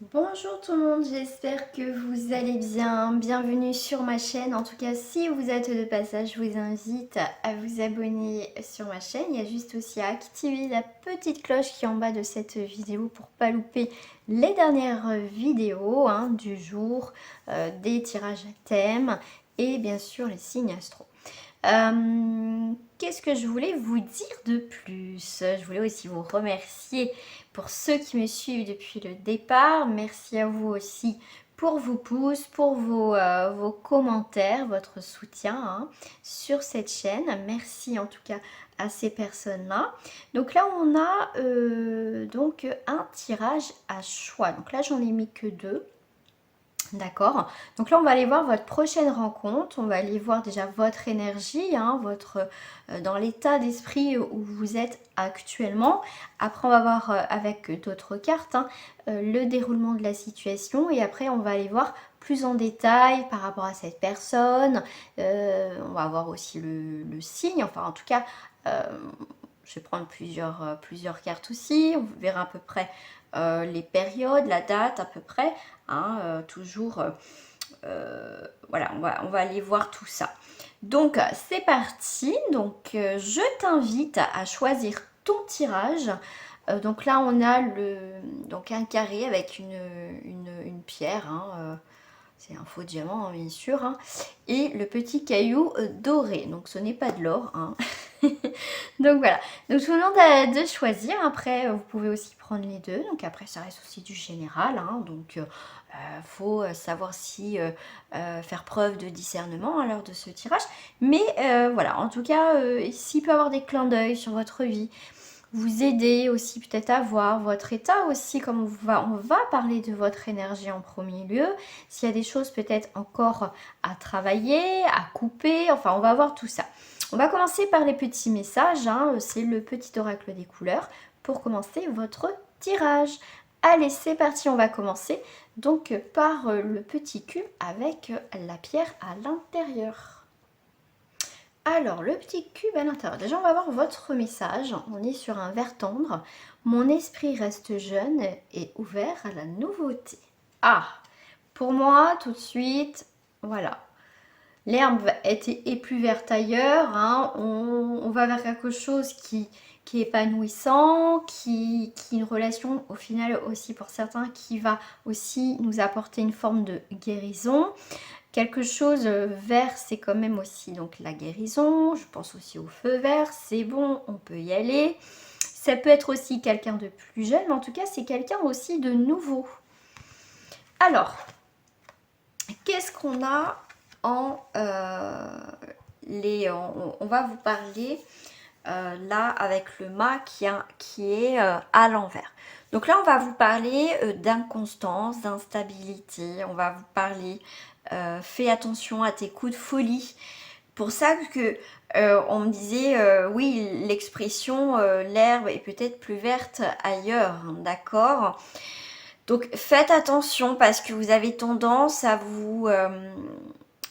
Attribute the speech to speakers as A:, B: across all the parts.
A: Bonjour tout le monde, j'espère que vous allez bien. Bienvenue sur ma chaîne. En tout cas, si vous êtes de passage, je vous invite à vous abonner sur ma chaîne. Il y a juste aussi à activer la petite cloche qui est en bas de cette vidéo pour pas louper les dernières vidéos du jour, des tirages à thème et bien sûr les signes astro. Qu'est-ce que je voulais vous dire de plus? Je voulais aussi vous remercier pour ceux qui me suivent depuis le départ. Merci à vous aussi pour vos pouces, pour vos commentaires, votre soutien sur cette chaîne. Merci en tout cas à ces personnes-là. Donc là, on a donc un tirage à choix. Donc là, j'en ai mis que deux. D'accord. Donc là, on va aller voir votre prochaine rencontre. On va aller voir déjà votre énergie, dans l'état d'esprit où vous êtes actuellement. Après, on va voir avec d'autres cartes le déroulement de la situation. Et après, on va aller voir plus en détail par rapport à cette personne. On va voir aussi le signe. Enfin, en tout cas, je vais prendre plusieurs cartes aussi. On verra à peu près les périodes, la date à peu près. Toujours, voilà, on va aller voir tout ça. Donc, c'est parti. Donc, je t'invite à choisir ton tirage. Donc là, on a donc un carré avec une pierre. C'est un faux diamant, bien sûr. Et le petit caillou doré. Donc, ce n'est pas de l'or. Donc voilà, donc tout le monde a de choisir. Après, vous pouvez aussi prendre les deux. Donc après, ça reste aussi du général. Donc faut savoir si faire preuve de discernement à l'heure de ce tirage. Mais voilà, en tout cas, s'il peut y avoir des clins d'œil sur votre vie, vous aider aussi peut-être à voir votre état aussi, comme on va parler de votre énergie en premier lieu. S'il y a des choses peut-être encore à travailler, à couper, enfin on va voir tout ça. On va commencer par les petits messages, c'est le petit oracle des couleurs pour commencer votre tirage. Allez, c'est parti, on va commencer donc par le petit cube avec la pierre à l'intérieur. Alors, le petit cube à l'intérieur. Déjà, on va voir votre message. On est sur un vert tendre. Mon esprit reste jeune et ouvert à la nouveauté. Ah, pour moi, tout de suite, voilà. L'herbe est plus verte ailleurs. On va vers quelque chose qui est épanouissant, qui est une relation au final aussi pour certains qui va aussi nous apporter une forme de guérison. Quelque chose vert, c'est quand même aussi donc la guérison. Je pense aussi au feu vert, c'est bon, on peut y aller. Ça peut être aussi quelqu'un de plus jeune, mais en tout cas, c'est quelqu'un aussi de nouveau. Alors, qu'est-ce qu'on a en on va vous parler là avec le mât qui est à l'envers. Donc là, on va vous parler d'inconstance, d'instabilité. On va vous parler fais attention à tes coups de folie. Pour ça que on me disait oui, l'expression l'herbe est peut-être plus verte ailleurs, d'accord. Donc faites attention parce que vous avez tendance à vous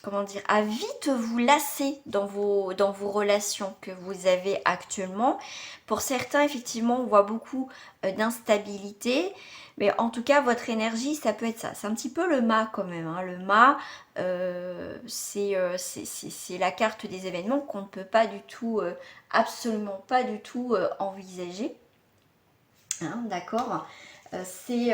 A: comment dire, à vite vous lasser dans vos relations que vous avez actuellement. Pour certains, effectivement, on voit beaucoup d'instabilité, mais en tout cas, votre énergie, ça peut être ça. C'est un petit peu le mât quand même. Le mât, c'est la carte des événements qu'on ne peut pas du tout, absolument pas du tout envisager. D'accord. C'est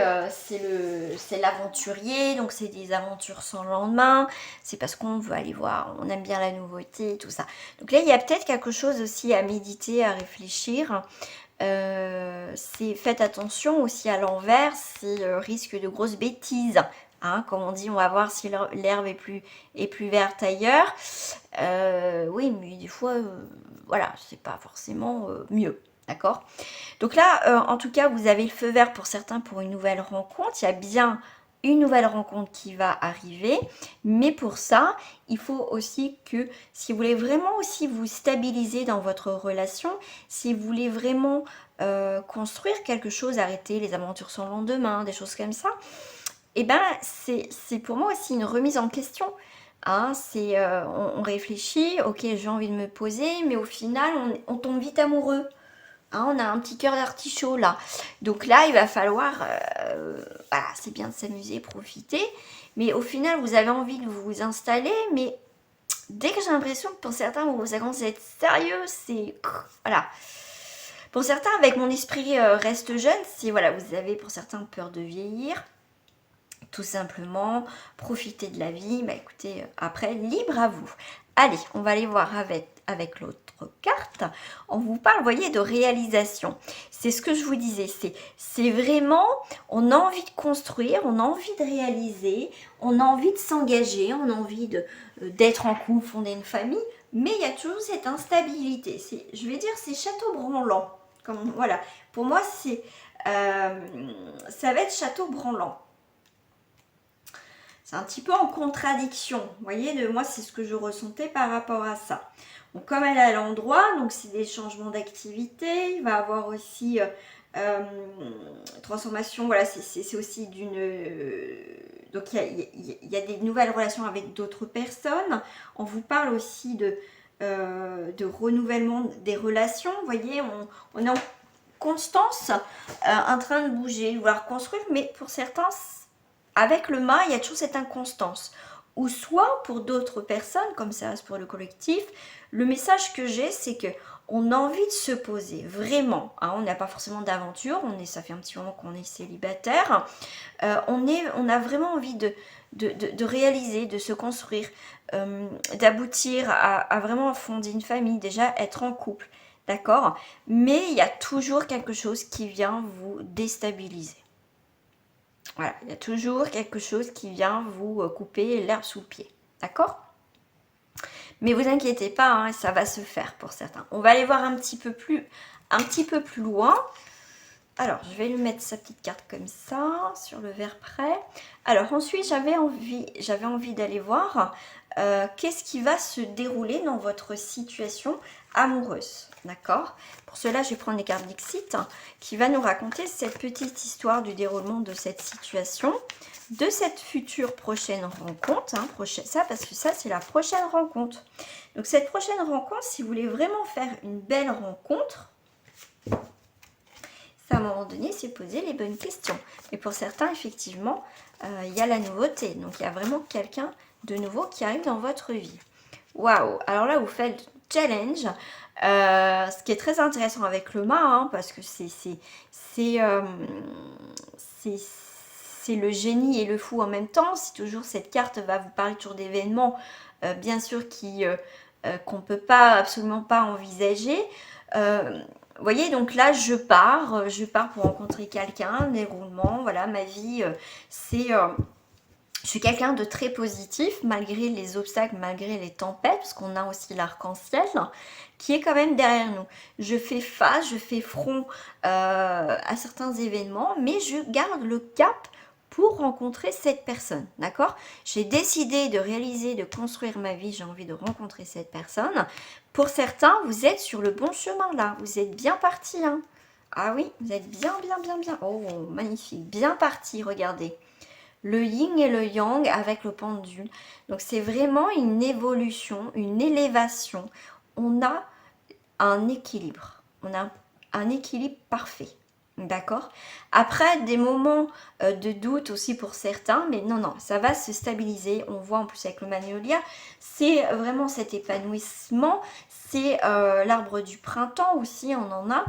A: l'aventurier, donc c'est des aventures sans lendemain, c'est parce qu'on veut aller voir, on aime bien la nouveauté, tout ça. Donc là, il y a peut-être quelque chose aussi à méditer, à réfléchir. Faites attention aussi à l'envers, c'est risque de grosses bêtises. Comme on dit, on va voir si l'herbe est plus verte ailleurs. Oui, mais des fois, voilà, c'est pas forcément mieux. D'accord. Donc là, en tout cas, vous avez le feu vert pour certains pour une nouvelle rencontre. Il y a bien une nouvelle rencontre qui va arriver. Mais pour ça, il faut aussi que si vous voulez vraiment aussi vous stabiliser dans votre relation, si vous voulez vraiment construire quelque chose, arrêter les aventures sans lendemain, des choses comme ça, et ben c'est pour moi aussi une remise en question. On réfléchit, ok, j'ai envie de me poser, mais au final, on tombe vite amoureux. Hein, on a un petit cœur d'artichaut là. Donc là, il va falloir... voilà, c'est bien de s'amuser, profiter. Mais au final, vous avez envie de vous installer. Mais dès que j'ai l'impression que pour certains, ça commence à être sérieux, c'est... Voilà. Pour certains, avec mon esprit reste jeune, c'est... Voilà, vous avez pour certains peur de vieillir. Tout simplement, profiter de la vie. Bah écoutez, après, libre à vous. Allez, on va aller voir avec l'autre carte. On vous parle, vous voyez, de réalisation. C'est ce que je vous disais. C'est vraiment, on a envie de construire, on a envie de réaliser, on a envie de s'engager, on a envie d'être en couple, fonder une famille. Mais il y a toujours cette instabilité. Je vais dire, c'est château branlant. Comme, voilà. Pour moi, ça va être château branlant. C'est un petit peu en contradiction. Vous voyez, moi, c'est ce que je ressentais par rapport à ça. Donc, comme elle est à l'endroit, donc c'est des changements d'activité. Il va y avoir aussi transformation. Voilà, c'est aussi d'une... donc, il y a des nouvelles relations avec d'autres personnes. On vous parle aussi de renouvellement des relations. Vous voyez, on est en constance, en train de bouger, vouloir construire. Mais pour certains... Avec le mât, il y a toujours cette inconstance. Ou soit pour d'autres personnes, comme ça reste pour le collectif, le message que j'ai, c'est que on a envie de se poser, vraiment. Hein, on n'a pas forcément d'aventure, ça fait un petit moment qu'on est célibataire. On a vraiment envie de réaliser, de se construire, d'aboutir à vraiment fonder une famille, déjà être en couple, d'accord? Mais il y a toujours quelque chose qui vient vous déstabiliser. Voilà, il y a toujours quelque chose qui vient vous couper l'herbe sous le pied. D'accord? Mais vous inquiétez pas, hein, ça va se faire pour certains. On va aller voir un petit peu plus loin. Alors, je vais lui mettre sa petite carte comme ça, sur le verre prêt. Alors, ensuite, j'avais envie d'aller voir qu'est-ce qui va se dérouler dans votre situation amoureuse. D'accord? Pour cela, je vais prendre les cartes Dixit qui va nous raconter cette petite histoire du déroulement de cette situation, de cette future prochaine rencontre. Hein, parce que ça, c'est la prochaine rencontre. Donc, cette prochaine rencontre, si vous voulez vraiment faire une belle rencontre, à un moment donné, se poser les bonnes questions. Mais pour certains, effectivement, il y a la nouveauté. Donc, il y a vraiment quelqu'un de nouveau qui arrive dans votre vie. Waouh! Alors là, vous faites challenge. Ce qui est très intéressant avec le mât, hein, parce que c'est le génie et le fou en même temps. Si toujours cette carte va vous parler toujours d'événements, bien sûr, qu'on ne peut absolument pas envisager. Vous voyez, donc là, je pars pour rencontrer quelqu'un, déroulement, voilà, ma vie, je suis quelqu'un de très positif, malgré les obstacles, malgré les tempêtes, parce qu'on a aussi l'arc-en-ciel, qui est quand même derrière nous. Je fais face, je fais front à certains événements, mais je garde le cap pour rencontrer cette personne, d'accord? J'ai décidé de réaliser, de construire ma vie, j'ai envie de rencontrer cette personne. Pour certains, vous êtes sur le bon chemin là, vous êtes bien parti. Hein. Ah oui, vous êtes bien. Oh, magnifique, bien parti, regardez. Le yin et le yang avec le pendule. Donc c'est vraiment une évolution, une élévation. On a un équilibre, on a un équilibre parfait. D'accord? Après, des moments de doute aussi pour certains, mais non, ça va se stabiliser. On voit en plus avec le magnolia, c'est vraiment cet épanouissement. C'est l'arbre du printemps aussi, on en a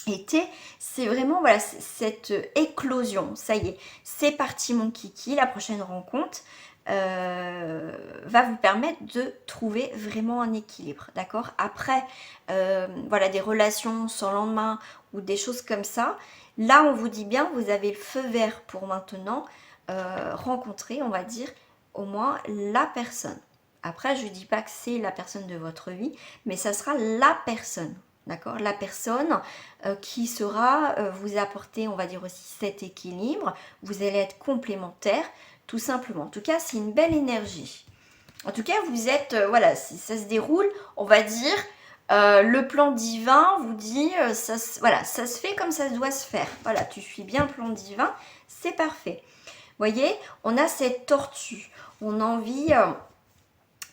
A: été. C'est vraiment, voilà, cette éclosion. Ça y est, c'est parti mon kiki. La prochaine rencontre va vous permettre de trouver vraiment un équilibre, d'accord? Après, voilà, des relations sans lendemain ou des choses comme ça, là on vous dit bien, vous avez le feu vert pour maintenant rencontrer, on va dire, au moins la personne. Après, je ne dis pas que c'est la personne de votre vie, mais ça sera la personne, d'accord? La personne qui saura vous apporter, on va dire aussi cet équilibre, vous allez être complémentaires, tout simplement. En tout cas, c'est une belle énergie. En tout cas, vous êtes, voilà, ça se déroule, on va dire, le plan divin vous dit, voilà, ça se fait comme ça doit se faire. Voilà, tu suis bien le plan divin, c'est parfait. Vous voyez, on a cette tortue, on a envie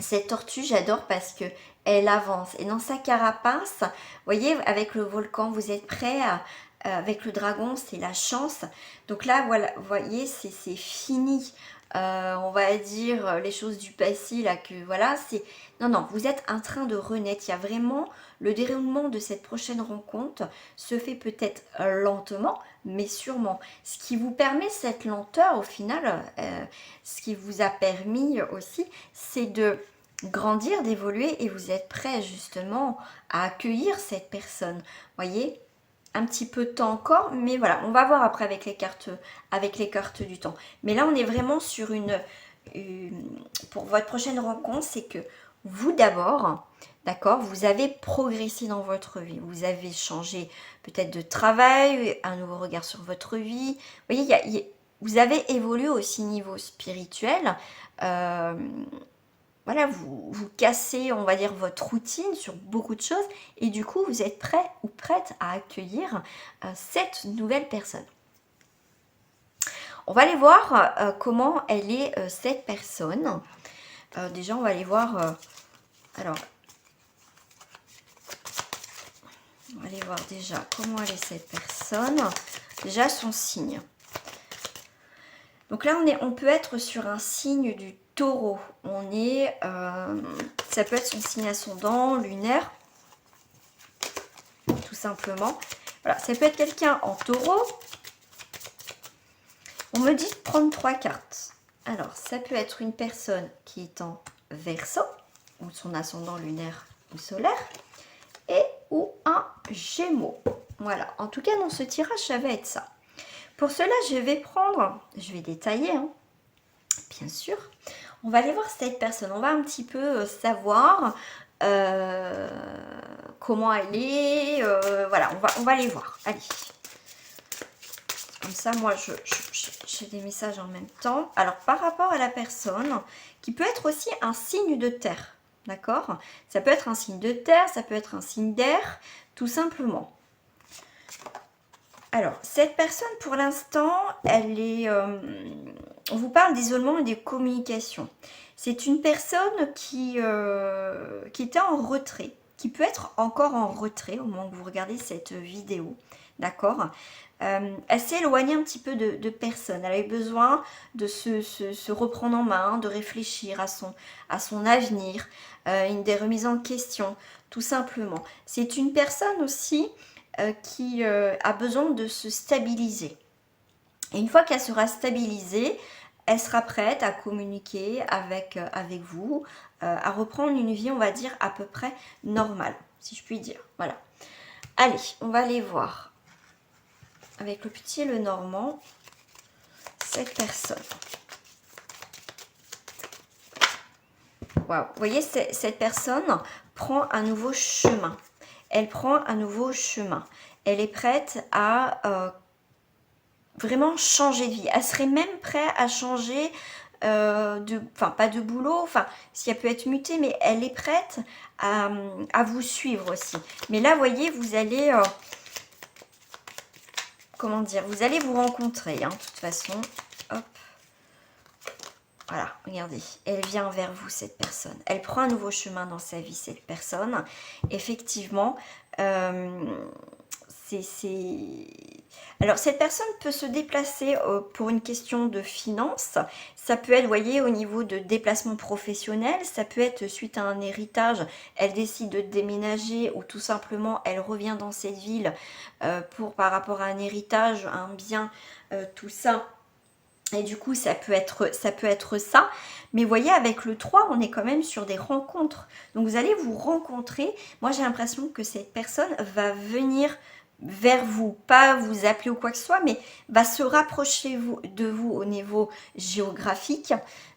A: Cette tortue, j'adore parce que elle avance. Et dans sa carapace, vous voyez, avec le volcan, vous êtes prêts avec le dragon, c'est la chance. Donc là, voilà, vous voyez, c'est fini. On va dire les choses du passé, là, que voilà, c'est... Non, non, vous êtes en train de renaître. Il y a vraiment le déroulement de cette prochaine rencontre se fait peut-être lentement, mais sûrement. Ce qui vous permet cette lenteur, au final, ce qui vous a permis aussi, c'est de grandir, d'évoluer et vous êtes prêt justement à accueillir cette personne. Voyez, un petit peu de temps encore, mais voilà, on va voir après avec les cartes du temps. Mais là, on est vraiment sur pour votre prochaine rencontre, c'est que vous d'abord, d'accord, vous avez progressé dans votre vie, vous avez changé peut-être de travail, un nouveau regard sur votre vie. Vous voyez, vous avez évolué aussi niveau spirituel. Euh, voilà, vous cassez, on va dire, votre routine sur beaucoup de choses et du coup, vous êtes prêt ou prête à accueillir cette nouvelle personne. On va aller voir comment elle est cette personne. Déjà, on va aller voir... alors, on va aller voir déjà comment elle est cette personne. Déjà, son signe. Donc là, on peut être sur un signe du taureau. Ça peut être son signe ascendant, lunaire, tout simplement. Voilà, ça peut être quelqu'un en taureau. On me dit de prendre 3 cartes. Alors, ça peut être une personne qui est en Verseau, ou son ascendant lunaire ou solaire, ou un Gémeaux. Voilà, en tout cas, dans ce tirage, ça va être ça. Pour cela, je vais détailler, hein, bien sûr. On va aller voir cette personne. On va un petit peu savoir comment elle est. Voilà, on va aller voir. Allez. Comme ça, moi, j'ai des messages en même temps. Alors, par rapport à la personne, qui peut être aussi un signe de terre, d'accord? Ça peut être un signe de terre, ça peut être un signe d'air, tout simplement. Alors, cette personne, pour l'instant, elle est... on vous parle d'isolement et de communication. C'est une personne qui était en retrait, qui peut être encore en retrait au moment où vous regardez cette vidéo, d'accord? Elle s'est éloignée un petit peu de personne. Elle a eu besoin de se reprendre en main, de réfléchir à son avenir, des remises en question, tout simplement. C'est une personne aussi qui a besoin de se stabiliser. Et une fois qu'elle sera stabilisée, elle sera prête à communiquer avec vous, à reprendre une vie, on va dire, à peu près normale, si je puis dire. Voilà. Allez, on va aller voir avec le petit et le normand, cette personne. Waouh, vous voyez, cette personne prend un nouveau chemin. Elle prend un nouveau chemin. Elle est prête à vraiment changer de vie. Elle serait même prête à changer pas de boulot, enfin, si elle peut être mutée, mais elle est prête à vous suivre aussi. Mais là, vous voyez, vous allez... comment dire, vous allez vous rencontrer, hein, de toute façon. Hop. Voilà, regardez, elle vient vers vous, cette personne. Elle prend un nouveau chemin dans sa vie, cette personne. Effectivement, alors, cette personne peut se déplacer pour une question de finances. Ça peut être, vous voyez, au niveau de déplacement professionnel. Ça peut être suite à un héritage. Elle décide de déménager ou tout simplement, elle revient dans cette ville par rapport à un héritage, un bien, tout ça. Et du coup, ça peut être ça. Mais vous voyez, avec le 3, on est quand même sur des rencontres. Donc, vous allez vous rencontrer. Moi, j'ai l'impression que cette personne va venir vers vous, pas vous appeler ou quoi que ce soit, mais va se rapprocher de vous au niveau géographique,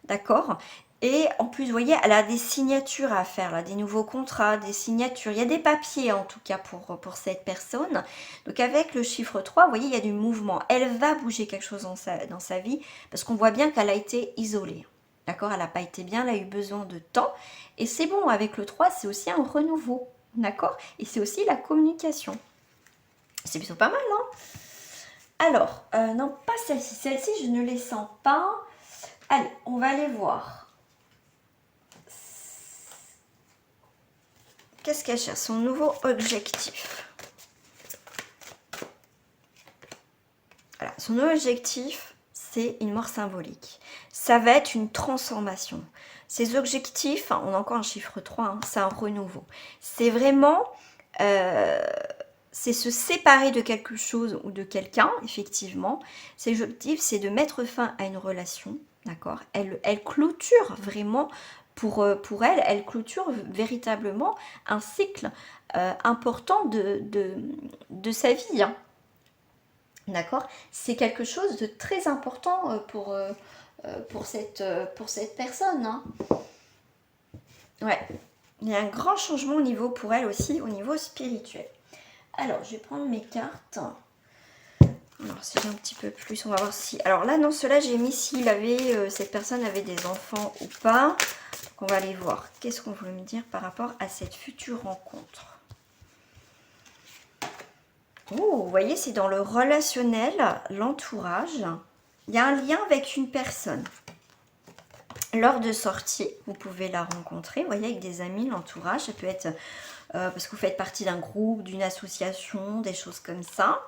A: d'accord? Et en plus, vous voyez, elle a des signatures à faire, là, des nouveaux contrats, des signatures. Il y a des papiers, en tout cas, pour cette personne. Donc, avec le chiffre 3, vous voyez, il y a du mouvement. Elle va bouger quelque chose dans sa vie, parce qu'on voit bien qu'elle a été isolée. D'accord? Elle n'a pas été bien, elle a eu besoin de temps. Et c'est bon, avec le 3, c'est aussi un renouveau. D'accord? Et c'est aussi la communication. C'est plutôt pas mal, non? Alors, non, pas celle-ci. Celle-ci, je ne les sens pas. Allez, on va aller voir Qu'est-ce qu'elle cherche? Son nouveau objectif. Voilà, son nouveau objectif, c'est une mort symbolique. Ça va être une transformation. Ses objectifs, on a encore un chiffre 3, hein, c'est un renouveau. C'est vraiment, c'est se séparer de quelque chose ou de quelqu'un, effectivement. Ses objectifs, c'est de mettre fin à une relation, d'accord? Elle clôture vraiment, pour elle clôture véritablement un cycle important de sa vie, hein. D'accord? C'est quelque chose de très important pour cette personne, hein. Ouais. Il y a un grand changement au niveau, pour elle aussi, au niveau spirituel. Alors, je vais prendre mes cartes. Alors, si j'ai un petit peu plus, on va voir si... Alors là, non, cela j'ai mis s'il avait, cette personne avait des enfants ou pas. Donc, on va aller voir. Qu'est-ce qu'on voulait me dire par rapport à cette future rencontre? Oh, vous voyez, c'est dans le relationnel, l'entourage. Il y a un lien avec une personne. Lors de sortie, vous pouvez la rencontrer, vous voyez, avec des amis, l'entourage. Ça peut être parce que vous faites partie d'un groupe, d'une association, des choses comme ça.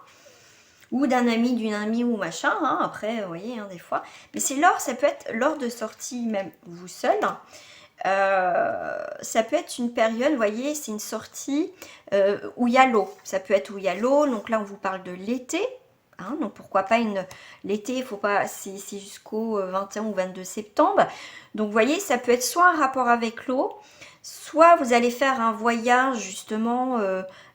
A: Ou d'un ami, d'une amie ou machin, hein, après, vous voyez, hein, des fois. Mais c'est ça peut être lors de sortie, même vous seul. Ça peut être une période, vous voyez, c'est une sortie où il y a l'eau. Ça peut être où il y a l'eau, donc là on vous parle de l'été. Hein, donc pourquoi pas l'été, il faut pas, c'est jusqu'au 21 ou 22 septembre. Donc vous voyez, ça peut être soit un rapport avec l'eau, soit vous allez faire un voyage justement,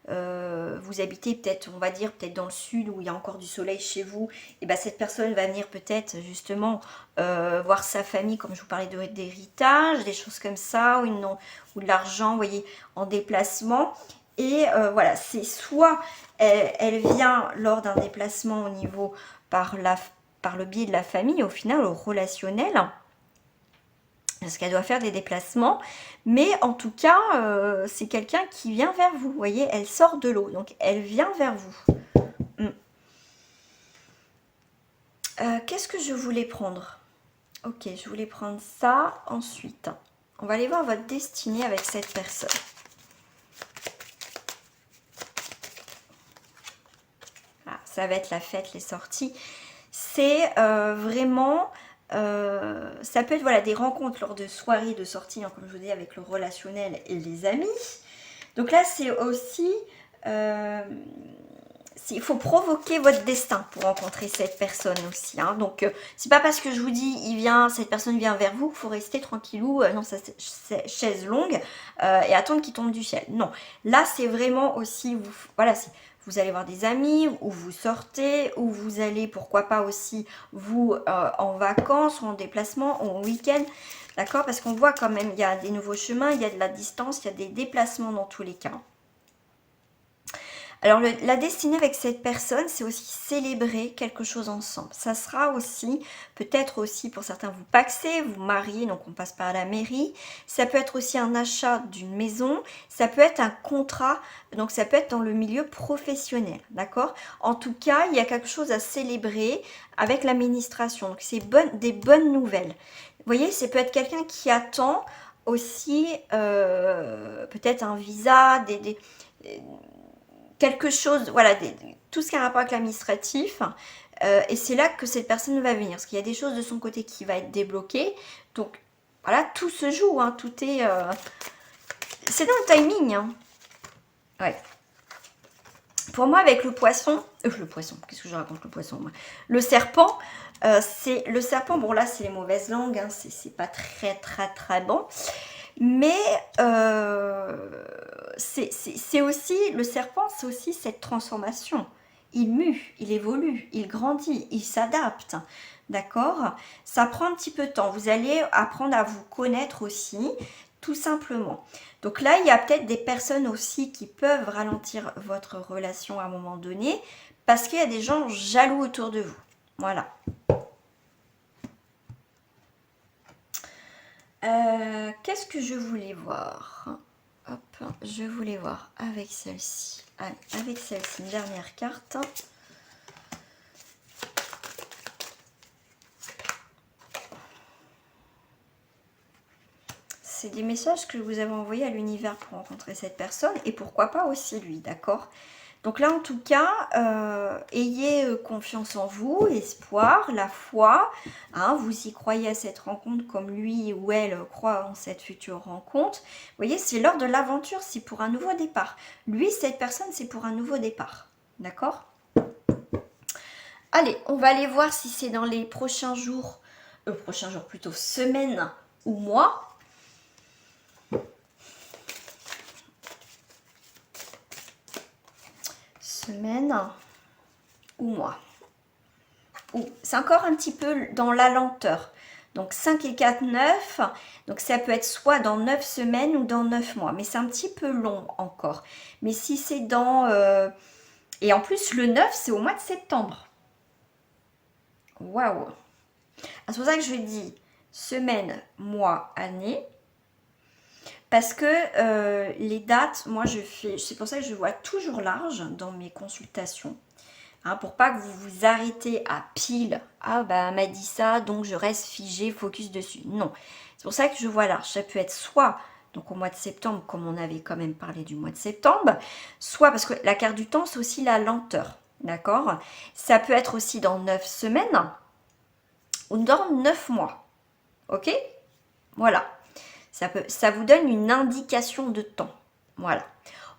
A: vous habitez peut-être, on va dire, peut-être dans le sud où il y a encore du soleil chez vous, et bien cette personne va venir peut-être justement voir sa famille, comme je vous parlais d'héritage, des choses comme ça, ou de l'argent, vous voyez, en déplacement. Et voilà, c'est soit elle vient lors d'un déplacement au niveau par le biais de la famille, au final, au relationnel, parce qu'elle doit faire des déplacements, mais en tout cas, c'est quelqu'un qui vient vers vous, vous voyez, elle sort de l'eau, donc elle vient vers vous. Qu'est-ce que je voulais prendre? Ok, je voulais prendre ça, ensuite, on va aller voir votre destinée avec cette personne. Voilà, ça va être la fête, les sorties, c'est vraiment... ça peut être voilà, des rencontres lors de soirées, de sorties, hein, comme je vous dis, avec le relationnel et les amis. Donc là, c'est aussi... il faut provoquer votre destin pour rencontrer cette personne aussi. Hein. Donc, c'est pas parce que je vous dis, cette personne vient vers vous qu'il faut rester tranquillou, non, ça c'est chaise longue, et attendre qu'il tombe du ciel. Non, là, c'est vraiment aussi... Voilà, vous allez voir des amis, ou vous sortez, ou vous allez, pourquoi pas aussi, vous, en vacances, ou en déplacement, ou en week-end, d'accord? Parce qu'on voit quand même, il y a des nouveaux chemins, il y a de la distance, il y a des déplacements dans tous les cas. Alors, la destinée avec cette personne, c'est aussi célébrer quelque chose ensemble. Ça sera aussi, peut-être aussi pour certains, vous pacsez, vous mariez, donc on passe par la mairie. Ça peut être aussi un achat d'une maison. Ça peut être un contrat, donc ça peut être dans le milieu professionnel, d'accord? En tout cas, il y a quelque chose à célébrer avec l'administration. Donc, c'est des bonnes nouvelles. Vous voyez, ça peut être quelqu'un qui attend aussi peut-être un visa, quelque chose, voilà, tout ce qui a un rapport avec l'administratif. Et c'est là que cette personne va venir. Parce qu'il y a des choses de son côté qui va être débloquées. Donc, voilà, tout se joue. Hein, tout est... c'est dans le timing. Hein. Ouais. Pour moi, avec le poisson... qu'est-ce que je raconte, le poisson, moi? Le serpent, c'est... Le serpent, bon là, c'est les mauvaises langues. Hein, c'est pas très bon. Mais c'est aussi, le serpent, c'est aussi cette transformation. Il mue, il évolue, il grandit, il s'adapte. D'accord? Ça prend un petit peu de temps. Vous allez apprendre à vous connaître aussi, tout simplement. Donc là, il y a peut-être des personnes aussi qui peuvent ralentir votre relation à un moment donné, parce qu'il y a des gens jaloux autour de vous. Voilà. Qu'est-ce que je voulais voir? Hop, je voulais voir avec celle-ci. Avec celle-ci, une dernière carte. c'est des messages que vous avez envoyés à l'univers pour rencontrer cette personne et pourquoi pas aussi lui, d'accord? Donc là, en tout cas, ayez confiance en vous, espoir, la foi. Hein, vous y croyez à cette rencontre comme lui ou elle croit en cette future rencontre. Vous voyez, c'est l'heure de l'aventure, c'est pour un nouveau départ. Lui, cette personne, c'est pour un nouveau départ. D'accord? Allez, on va aller voir si c'est dans les prochains jours, plutôt semaines ou mois. Semaine ou mois. C'est encore un petit peu dans la lenteur. Donc 5 et 4, 9. Donc ça peut être soit dans 9 semaines ou dans 9 mois. Mais c'est un petit peu long encore. Mais si c'est dans... Et en plus, le 9, c'est au mois de septembre. Waouh! C'est pour ça que je dis semaine, mois, année. Parce que les dates, moi je fais... C'est pour ça que je vois toujours large dans mes consultations. Hein, pour pas que vous vous arrêtez à pile. Ah bah elle m'a dit ça, donc je reste figé, focus dessus. Non. C'est pour ça que je vois large. Ça peut être soit donc au mois de septembre, comme on avait quand même parlé du mois de septembre, soit parce que la carte du temps, c'est aussi la lenteur. D'accord? Ça peut être aussi dans 9 semaines ou dans 9 mois. Ok? Voilà. Ça vous donne une indication de temps. Voilà.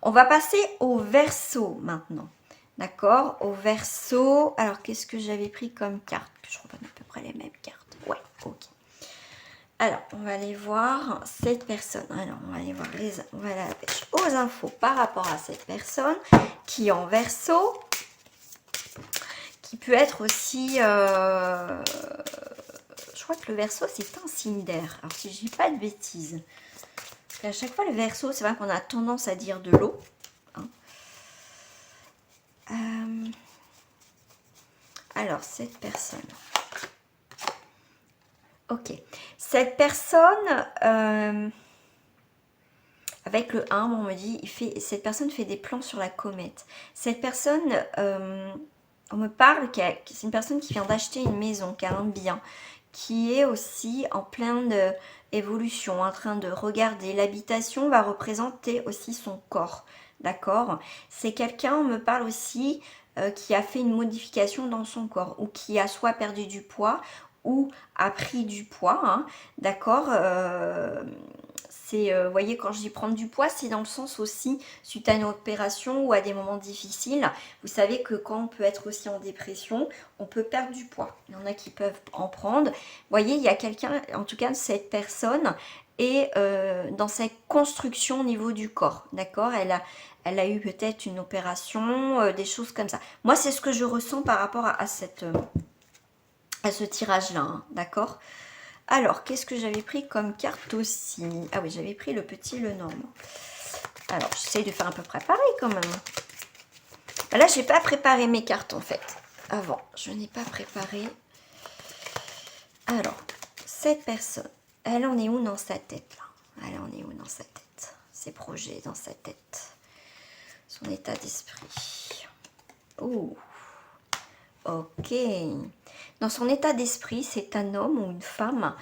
A: On va passer au Verseau maintenant. D'accord? Au Verseau. Alors, qu'est-ce que j'avais pris comme carte? Que je reprenne à peu près les mêmes cartes. Ouais, ok. Alors, on va aller voir cette personne. Alors, on va aller voir on va aller à la pêche aux infos par rapport à cette personne qui est en Verseau. Qui peut être aussi... je crois que le Verseau, c'est un signe d'air. Alors, si je dis pas de bêtises. À chaque fois, le Verseau, c'est vrai qu'on a tendance à dire de l'eau. Hein. Alors, cette personne. Ok. Cette personne, avec le 1, on me dit, cette personne fait des plans sur la comète. Cette personne, on me parle que c'est une personne qui vient d'acheter une maison, qui a un bien, qui est aussi en pleine évolution, en train de regarder. L'habitation va représenter aussi son corps, d'accord? C'est quelqu'un, on me parle aussi, qui a fait une modification dans son corps, ou qui a soit perdu du poids, ou a pris du poids, hein, d'accord? Vous voyez, quand je dis prendre du poids, c'est dans le sens aussi, suite à une opération ou à des moments difficiles, vous savez que quand on peut être aussi en dépression, on peut perdre du poids. Il y en a qui peuvent en prendre. Vous voyez, il y a quelqu'un, en tout cas cette personne, est dans sa construction au niveau du corps, d'accord? Elle a eu peut-être une opération, des choses comme ça. Moi, c'est ce que je ressens par rapport à ce tirage-là, hein, d'accord? Alors, qu'est-ce que j'avais pris comme carte aussi? Ah oui, j'avais pris le petit Lenormand. Alors, j'essaye de faire un peu pareil quand même. Là, je n'ai pas préparé mes cartes en fait. Avant, je n'ai pas préparé. Alors, cette personne, elle en est où dans sa tête là? Elle en est où dans sa tête? Ses projets dans sa tête. Son état d'esprit. Oh, ok. Dans son état d'esprit, c'est un homme ou une femme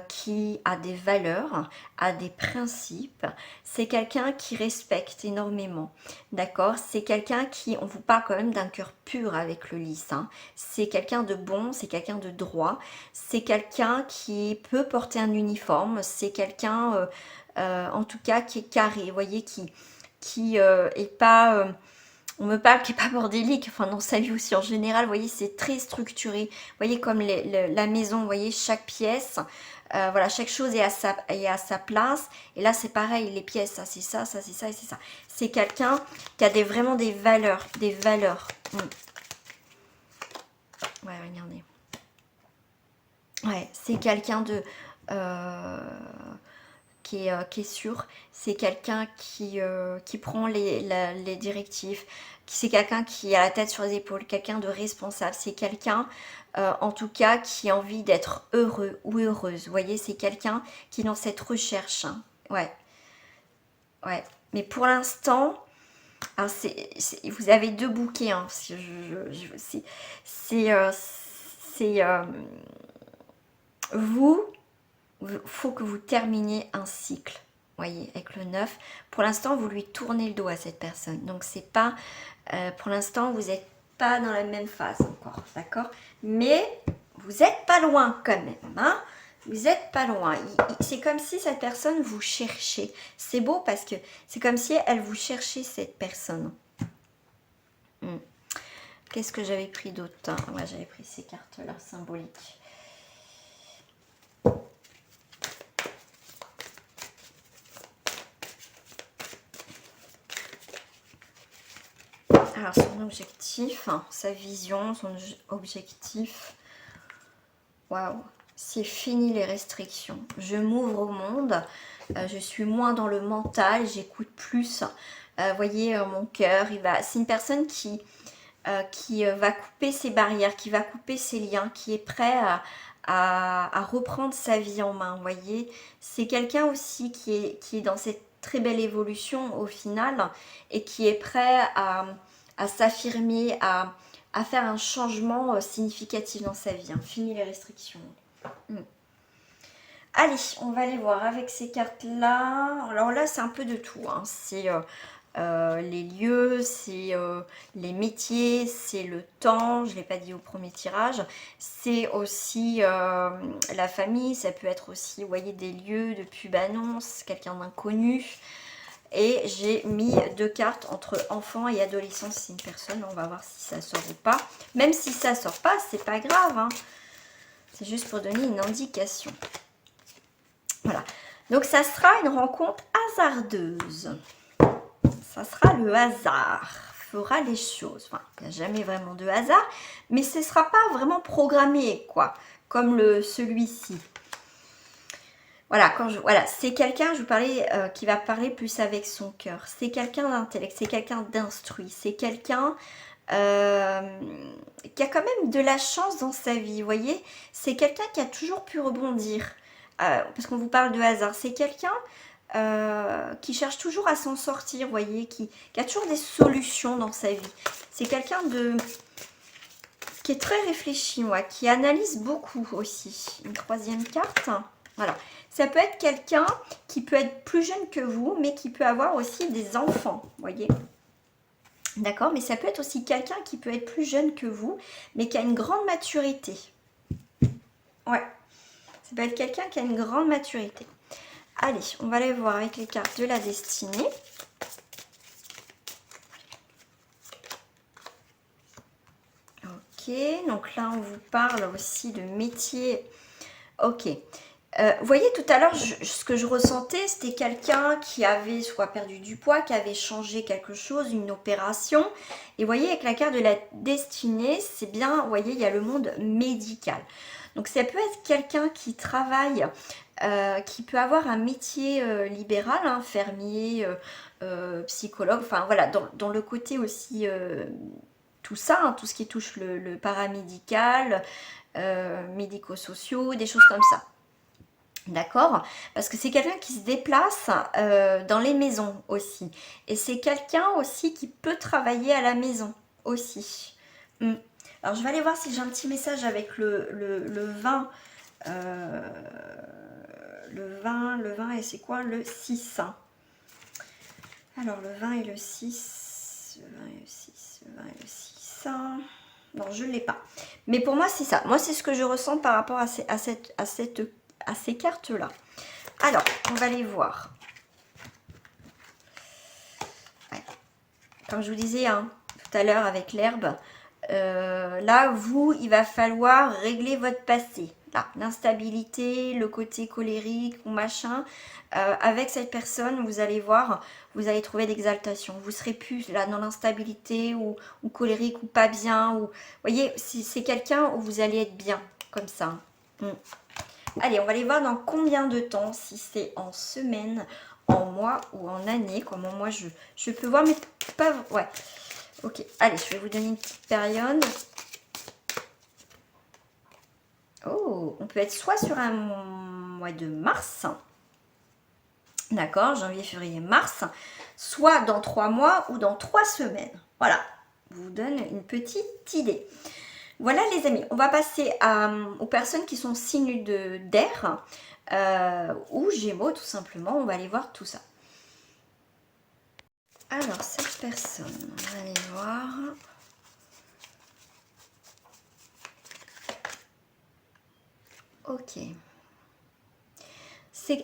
A: qui a des valeurs, a des principes. C'est quelqu'un qui respecte énormément, d'accord? C'est quelqu'un qui, on vous parle quand même d'un cœur pur avec le lys, hein. C'est quelqu'un de bon, c'est quelqu'un de droit, c'est quelqu'un qui peut porter un uniforme, c'est quelqu'un, en tout cas, qui est carré, vous voyez, qui est pas... on me parle qui n'est pas bordélique, enfin dans sa vie aussi en général, vous voyez, c'est très structuré. Vous voyez comme la maison, vous voyez, chaque pièce, voilà, chaque chose est à sa place. Et là, c'est pareil, les pièces, ça c'est ça, ça c'est ça et c'est ça. C'est quelqu'un qui a vraiment des valeurs, des valeurs. Ouais, regardez. Ouais, c'est quelqu'un de... qui est sûr, c'est quelqu'un qui prend les directives, c'est quelqu'un qui a la tête sur les épaules, quelqu'un de responsable, c'est quelqu'un en tout cas qui a envie d'être heureux ou heureuse, vous voyez, c'est quelqu'un qui est dans cette recherche, hein. Ouais, ouais, mais pour l'instant, vous avez deux bouquets, hein. C'est vous faut que vous terminiez un cycle. Voyez, avec le 9. Pour l'instant, vous lui tournez le dos à cette personne. Donc, c'est pas... pour l'instant, vous n'êtes pas dans la même phase encore, d'accord? Mais vous n'êtes pas loin quand même, hein? Vous n'êtes pas loin. C'est comme si cette personne vous cherchait. C'est beau parce que c'est comme si elle vous cherchait, cette personne. Qu'est-ce que j'avais pris d'autre? Moi, j'avais pris ces cartes-là symboliques. Alors, son objectif, sa vision, son objectif. Waouh, c'est fini les restrictions. Je m'ouvre au monde. Je suis moins dans le mental. J'écoute plus. Voyez, mon cœur, c'est une personne qui va couper ses barrières, qui va couper ses liens, qui est prêt à reprendre sa vie en main. Voyez, c'est quelqu'un aussi qui est dans cette très belle évolution au final et qui est prêt à s'affirmer, à faire un changement significatif dans sa vie. Fini les restrictions. Allez, on va aller voir avec ces cartes-là. Alors là, c'est un peu de tout. C'est les lieux, c'est les métiers, c'est le temps. Je ne l'ai pas dit au premier tirage. C'est aussi la famille. Ça peut être aussi, vous voyez, des lieux de pub annonce, quelqu'un d'inconnu. Et j'ai mis 2 cartes entre enfant et adolescent. C'est une personne, on va voir si ça sort ou pas. Même si ça sort pas, c'est pas grave. C'est juste pour donner une indication. Voilà. Donc ça sera une rencontre hasardeuse. Ça sera le hasard. Fera les choses. Enfin, il n'y a jamais vraiment de hasard. Mais ce ne sera pas vraiment programmé, quoi. Comme celui-ci. Voilà, c'est quelqu'un, je vous parlais, qui va parler plus avec son cœur. C'est quelqu'un d'intellect, c'est quelqu'un d'instruit, c'est quelqu'un qui a quand même de la chance dans sa vie, vous voyez. C'est quelqu'un qui a toujours pu rebondir, parce qu'on vous parle de hasard. C'est quelqu'un qui cherche toujours à s'en sortir, vous voyez, qui a toujours des solutions dans sa vie. C'est quelqu'un qui est très réfléchi, qui analyse beaucoup aussi. Une 3e carte, voilà. Ça peut être quelqu'un qui peut être plus jeune que vous, mais qui peut avoir aussi des enfants, vous voyez. D'accord, mais ça peut être aussi quelqu'un qui peut être plus jeune que vous, mais qui a une grande maturité. Ouais, ça peut être quelqu'un qui a une grande maturité. Allez, on va aller voir avec les cartes de la destinée. Ok, donc là, on vous parle aussi de métier. Ok. Vous voyez, tout à l'heure, ce que je ressentais, c'était quelqu'un qui avait soit perdu du poids, qui avait changé quelque chose, une opération. Et vous voyez, avec la carte de la destinée, c'est bien, vous voyez, il y a le monde médical. Donc, ça peut être quelqu'un qui travaille, qui peut avoir un métier libéral, fermier, psychologue, enfin voilà, dans le côté aussi, tout ça, tout ce qui touche le paramédical, médico-sociaux, des choses comme ça. D'accord? Parce que c'est quelqu'un qui se déplace dans les maisons aussi. Et c'est quelqu'un aussi qui peut travailler à la maison aussi. Alors, je vais aller voir si j'ai un petit message avec le 20. Le 20 et c'est quoi? Le 6. Alors, le 20 et le 6. Le 20 et le 6. Le 20 et le 6. Non, je ne l'ai pas. Mais pour moi, c'est ça. Moi, c'est ce que je ressens par rapport à ces cartes-là. Alors, on va les voir. Ouais. Comme je vous disais tout à l'heure avec l'herbe, là, il va falloir régler votre passé. Là, l'instabilité, le côté colérique ou machin. Avec cette personne, vous allez voir, vous allez trouver l'exaltation. Vous serez plus là dans l'instabilité ou colérique ou pas bien. Vous voyez, c'est quelqu'un où vous allez être bien, comme ça. Allez, on va aller voir dans combien de temps, si c'est en semaine, en mois ou en année. Comment moi je peux voir, mais pas... Ouais, ok. Allez, je vais vous donner une petite période. Oh, on peut être soit sur un mois de mars, d'accord, janvier, février, mars, soit dans 3 mois ou dans 3 semaines. Voilà, je vous donne une petite idée. Voilà les amis, on va passer aux personnes qui sont signes d'air ou Gémeaux tout simplement. On va aller voir tout ça. Alors cette personne, on va aller voir. Ok.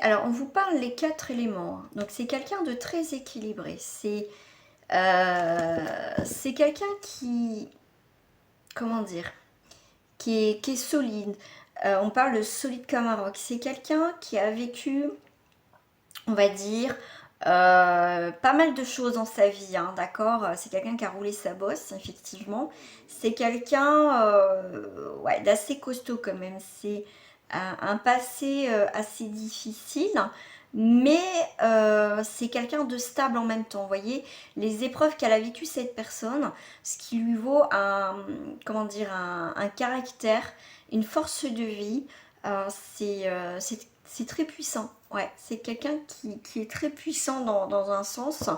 A: Alors on vous parle les 4 éléments. Hein. Donc c'est quelqu'un de très équilibré. C'est quelqu'un qui, comment dire, qui est solide. On parle de solide comme un roc. C'est quelqu'un qui a vécu, on va dire, pas mal de choses dans sa vie, hein, d'accord. C'est quelqu'un qui a roulé sa bosse, effectivement. C'est quelqu'un ouais, d'assez costaud quand même. C'est un passé assez difficile, mais c'est quelqu'un de stable en même temps. Vous voyez, les épreuves qu'elle a vécues cette personne, ce qui lui vaut comment dire, un caractère, une force de vie. C'est très puissant. Ouais, c'est quelqu'un qui est très puissant dans un sens.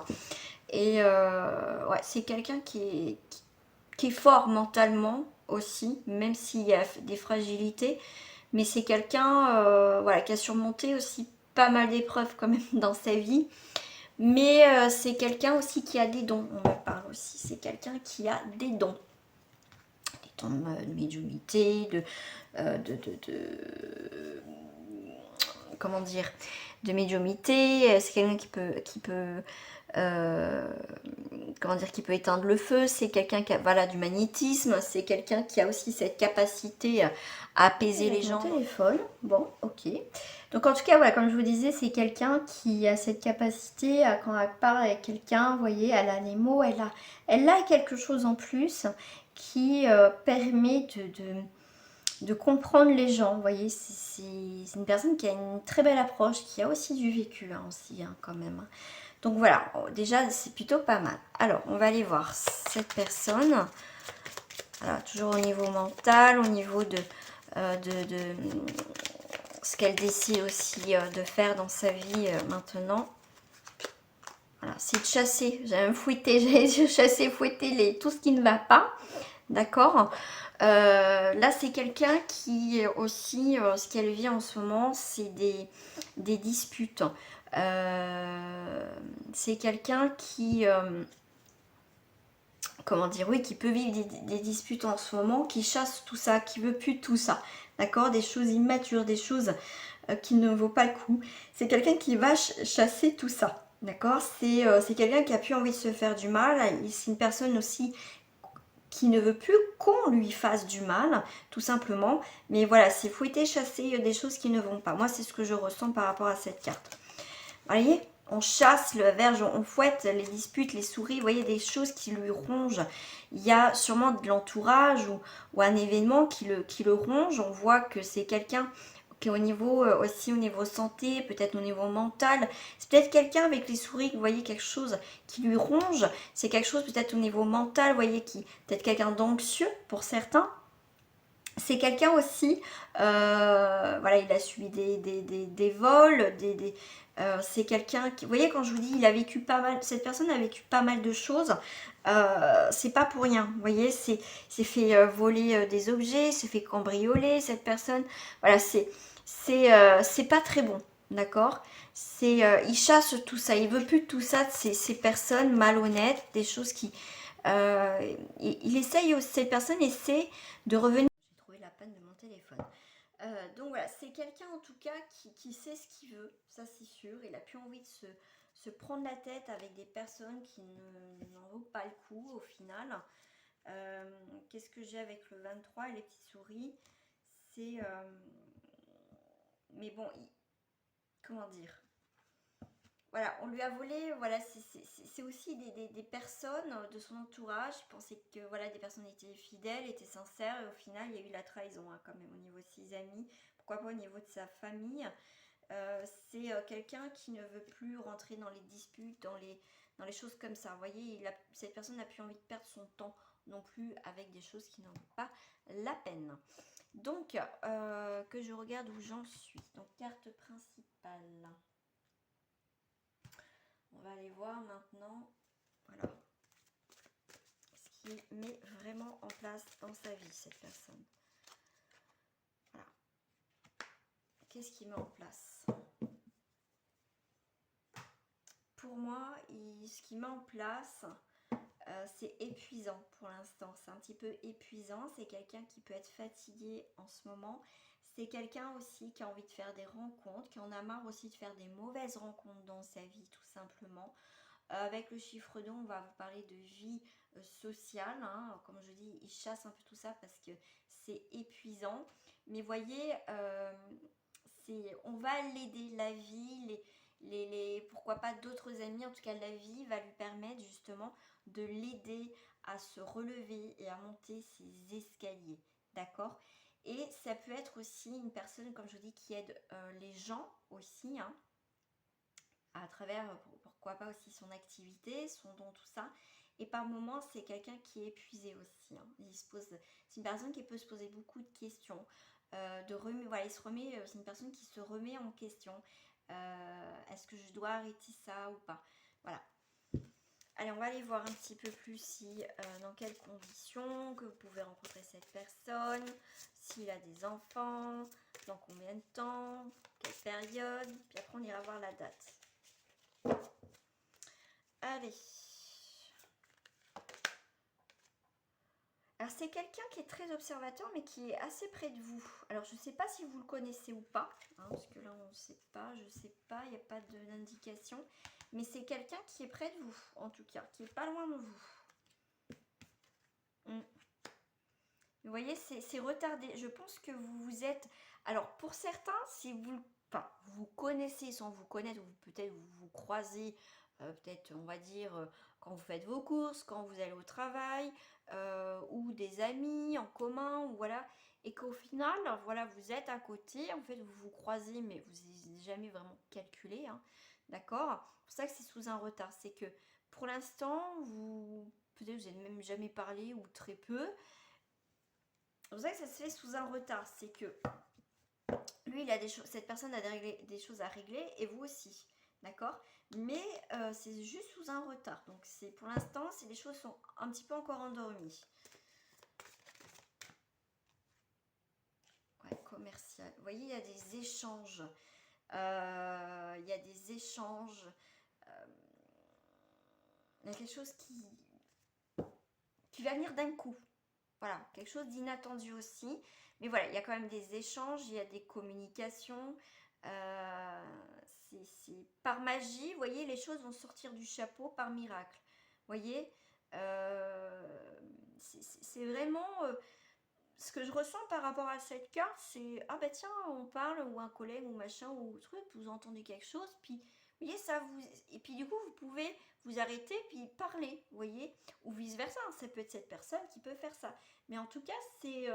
A: Et ouais, c'est quelqu'un qui est fort mentalement aussi, même s'il y a des fragilités. Mais c'est quelqu'un voilà, qui a surmonté aussi pas mal d'épreuves quand même dans sa vie. Mais c'est quelqu'un aussi qui a des dons. On en parle aussi. C'est quelqu'un qui a des dons. Des dons de médiumnité, comment dire, de médiumité. C'est quelqu'un comment dire, qui peut éteindre le feu. C'est quelqu'un qui a voilà, du magnétisme. C'est quelqu'un qui a aussi cette capacité à apaiser les gens. Téléphone. Bon, ok. Donc en tout cas, voilà, comme je vous disais, c'est quelqu'un qui a cette capacité à, quand elle parle avec quelqu'un, vous voyez, elle a les mots, elle a quelque chose en plus qui permet de comprendre les gens. Vous voyez, c'est une personne qui a une très belle approche, qui a aussi du vécu hein, aussi, hein, quand même. Donc voilà, déjà c'est plutôt pas mal. Alors, on va aller voir cette personne. Alors, toujours au niveau mental, au niveau de ce qu'elle décide aussi de faire dans sa vie maintenant. Voilà, c'est de chasser, j'ai même fouetté, j'ai chassé, fouetté tout ce qui ne va pas. D'accord. Là, c'est quelqu'un qui aussi, ce qu'elle vit en ce moment, c'est des disputes. C'est quelqu'un qui, comment dire, oui, qui peut vivre des disputes en ce moment, qui chasse tout ça, qui veut plus de tout ça. D'accord. Des choses immatures, des choses qui ne vaut pas le coup. C'est quelqu'un qui va chasser tout ça. D'accord. C'est quelqu'un qui a plus envie de se faire du mal. C'est une personne aussi qui ne veut plus qu'on lui fasse du mal, tout simplement. Mais voilà, c'est fouetter, chasser des choses qui ne vont pas. Moi, c'est ce que je ressens par rapport à cette carte. Vous voyez, on chasse le verge, on fouette les disputes, les souris, vous voyez, des choses qui lui rongent. Il y a sûrement de l'entourage ou un événement qui le ronge. On voit que c'est quelqu'un qui est au niveau, aussi au niveau santé, peut-être au niveau mental. C'est peut-être quelqu'un avec les souris, vous voyez, quelque chose qui lui ronge. C'est quelque chose peut-être au niveau mental, vous voyez, qui peut-être quelqu'un d'anxieux pour certains. C'est quelqu'un aussi, voilà, il a subi des vols, c'est quelqu'un qui, vous voyez, quand je vous dis, il a vécu pas mal, cette personne a vécu pas mal de choses, c'est pas pour rien, vous voyez, c'est fait voler des objets, c'est fait cambrioler, cette personne, voilà, c'est pas très bon, d'accord. Il chasse tout ça, il veut plus de tout ça, de ces personnes malhonnêtes, des choses qui, il essaye, cette personne essaie de revenir. J'ai trouvé la panne de mon téléphone. Donc voilà, c'est quelqu'un en tout cas qui sait ce qu'il veut, ça c'est sûr. Il a plus envie de se prendre la tête avec des personnes qui n'en vaut pas le coup au final. Qu'est-ce que j'ai avec le 23 et les petites souris? C'est... mais bon, comment dire? Voilà, on lui a volé, voilà, c'est aussi des personnes de son entourage qui pensaient que voilà, des personnes étaient fidèles, étaient sincères, et au final, il y a eu la trahison hein, quand même au niveau de ses amis, pourquoi pas au niveau de sa famille. C'est quelqu'un qui ne veut plus rentrer dans les disputes, dans les choses comme ça. Vous voyez, cette personne n'a plus envie de perdre son temps non plus avec des choses qui n'en valent pas la peine. Donc, que je regarde où j'en suis. Donc, carte principale. On va aller voir maintenant. Voilà. qu'il met vraiment en place dans sa vie, cette personne? Voilà. Qu'est-ce qu'il met en place? Pour moi, ce qu'il met en place, c'est épuisant pour l'instant. C'est un petit peu épuisant. C'est quelqu'un qui peut être fatigué en ce moment. C'est quelqu'un aussi qui a envie de faire des rencontres, qui en a marre aussi de faire des mauvaises rencontres dans sa vie, tout simplement. Avec le chiffre 2, on va vous parler de vie sociale. Hein. Comme je dis, il chasse un peu tout ça parce que c'est épuisant. Mais voyez, on va l'aider, la vie, pourquoi pas d'autres amis, en tout cas la vie va lui permettre justement de l'aider à se relever et à monter ses escaliers. D'accord? Et ça peut être aussi une personne, comme je vous dis, qui aide les gens aussi, hein, à travers, pourquoi pas aussi son activité, son don, tout ça. Et par moments, c'est quelqu'un qui est épuisé aussi. Hein. C'est une personne qui peut se poser beaucoup de questions. Voilà, c'est une personne qui se remet en question. Est-ce que je dois arrêter ça ou pas? Voilà. Allez, on va aller voir un petit peu plus dans quelles conditions que vous pouvez rencontrer cette personne, s'il a des enfants, dans combien de temps, quelle période, puis après on ira voir la date. Allez. Alors c'est quelqu'un qui est très observateur mais qui est assez près de vous. Alors je ne sais pas si vous le connaissez ou pas, hein, parce que là on ne sait pas, je ne sais pas, il n'y a pas d'indication. Mais c'est quelqu'un qui est près de vous, en tout cas, qui est pas loin de vous. Vous voyez, c'est retardé. Je pense que vous êtes... Alors pour certains, si vous connaissez sans vous connaître, ou peut-être vous croisez, peut-être on va dire quand vous faites vos courses, quand vous allez au travail, ou des amis en commun, ou voilà, et qu'au final, voilà, vous êtes à côté, en fait vous vous croisez, mais vous n'avez jamais vraiment calculé, hein, d'accord? C'est pour ça que c'est sous un retard, c'est que pour l'instant, peut-être vous n'avez même jamais parlé ou très peu. C'est pour ça que ça se fait sous un retard, c'est que lui, cette personne a des choses à régler et vous aussi, d'accord? Mais c'est juste sous un retard. Donc pour l'instant, les choses sont un petit peu encore endormies. Ouais, commercial. Vous voyez, il y a des échanges. Il y a des échanges. Il y a quelque chose qui va venir d'un coup. Voilà, quelque chose d'inattendu aussi. Mais voilà, il y a quand même des échanges, il y a des communications. C'est par magie, vous voyez, les choses vont sortir du chapeau par miracle. Vous voyez, c'est vraiment ce que je ressens par rapport à cette carte, c'est ah bah tiens, on parle, ou un collègue, ou machin, ou truc, vous entendez quelque chose, puis vous voyez, et puis du coup, vous pouvez vous arrêter, puis parler, vous voyez, ou vice-versa, hein, ça peut être cette personne qui peut faire ça. Mais en tout cas,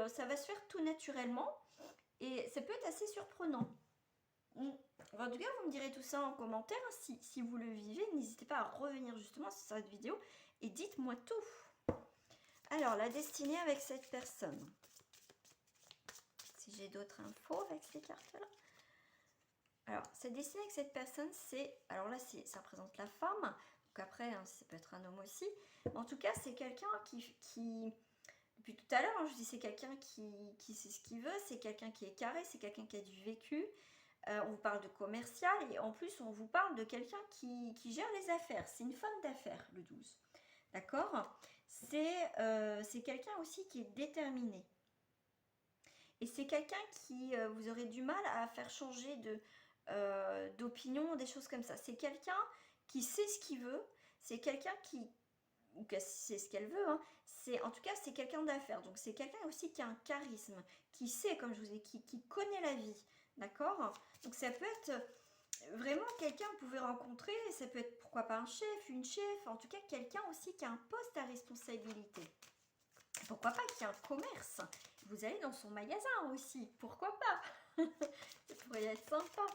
A: ça va se faire tout naturellement, et ça peut être assez surprenant. En tout cas, vous me direz tout ça en commentaire, hein, si vous le vivez, n'hésitez pas à revenir justement sur cette vidéo, et dites-moi tout. Alors, la destinée avec cette personne. Si j'ai d'autres infos avec ces cartes-là. Alors, cette destinée avec cette personne, alors là, ça représente la femme. Donc après, hein, ça peut être un homme aussi. En tout cas, c'est quelqu'un qui depuis tout à l'heure, hein, je dis c'est quelqu'un qui sait ce qu'il veut. C'est quelqu'un qui est carré. C'est quelqu'un qui a du vécu. On vous parle de commercial. Et en plus, on vous parle de quelqu'un qui gère les affaires. C'est une femme d'affaires, le 12. D'accord? C'est quelqu'un aussi qui est déterminé. Et c'est quelqu'un qui vous aurez du mal à faire changer d'opinion, des choses comme ça. C'est quelqu'un qui sait ce qu'il veut. C'est quelqu'un ou qui sait ce qu'elle veut. Hein. En tout cas, c'est quelqu'un d'affaires. Donc c'est quelqu'un aussi qui a un charisme, qui sait, comme je vous ai dit, qui connaît la vie. D'accord? Donc ça peut être vraiment quelqu'un que vous pouvez rencontrer. Ça peut être pourquoi pas un chef, une chef. En tout cas, quelqu'un aussi qui a un poste à responsabilité. Pourquoi pas qu'il y ait un commerce. Vous allez dans son magasin aussi. Pourquoi pas? Ça pourrait être sympa.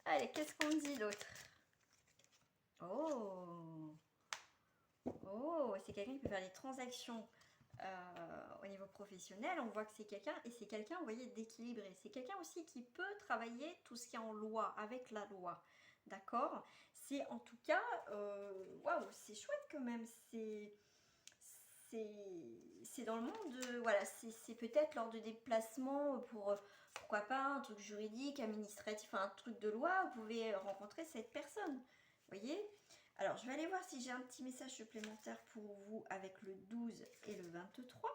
A: Allez, qu'est-ce qu'on dit d'autre? Oh, c'est quelqu'un qui peut faire des transactions au niveau professionnel. On voit que c'est quelqu'un, et c'est quelqu'un, vous voyez, d'équilibré. C'est quelqu'un aussi qui peut travailler tout ce qui est en loi, avec la loi. D'accord? C'est en tout cas, waouh, c'est chouette quand même. c'est dans le monde, voilà, c'est peut-être lors de déplacements pour, pourquoi pas, un truc juridique, administratif, un truc de loi, vous pouvez rencontrer cette personne. Vous voyez? Alors, je vais aller voir si j'ai un petit message supplémentaire pour vous avec le 12 et le 23.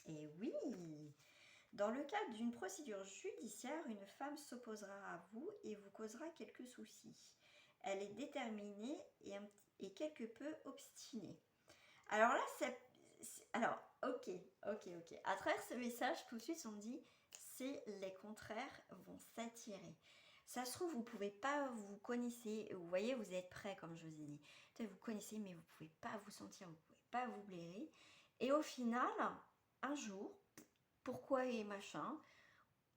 A: Et oui, dans le cadre d'une procédure judiciaire, une femme s'opposera à vous et vous causera quelques soucis. Elle est déterminée et quelque peu obstinée. Alors là, alors, ok. À travers ce message, tout de suite, on me dit, c'est les contraires vont s'attirer. Ça se trouve, vous pouvez pas, vous connaissez, vous voyez, vous êtes prêts, comme je vous ai dit. Vous connaissez, mais vous pouvez pas vous sentir, vous pouvez pas vous blairer. Et au final, un jour, pourquoi et machin,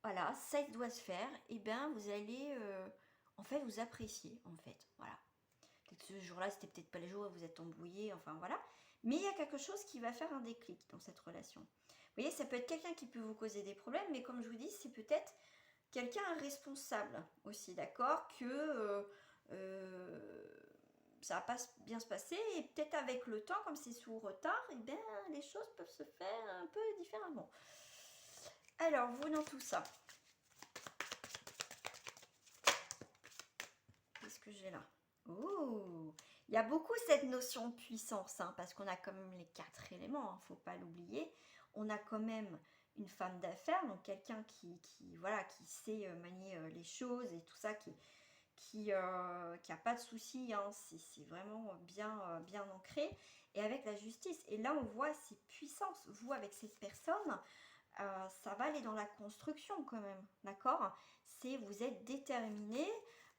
A: voilà, ça doit se faire, et bien vous allez, en fait, vous apprécier, en fait, voilà. Peut-être ce jour-là, c'était peut-être pas les jours où vous êtes embrouillé, enfin voilà. Mais il y a quelque chose qui va faire un déclic dans cette relation. Vous voyez, ça peut être quelqu'un qui peut vous causer des problèmes, mais comme je vous dis, c'est peut-être quelqu'un responsable aussi, d'accord, que ça va pas bien se passer, et peut-être avec le temps, comme c'est sous retard, et bien les choses peuvent se faire un peu différemment. Alors, vous dans tout ça, qu'est-ce que j'ai là? Oh, il y a beaucoup cette notion de puissance, hein, parce qu'on a quand même les 4 éléments, hein, faut pas l'oublier. On a quand même une femme d'affaires, donc quelqu'un voilà, qui sait manier les choses et tout ça, qui a pas de soucis, hein, c'est vraiment bien ancré, et avec la justice. Et là, on voit ces puissances. Vous, avec cette personne, ça va aller dans la construction quand même, d'accord? C'est vous êtes déterminé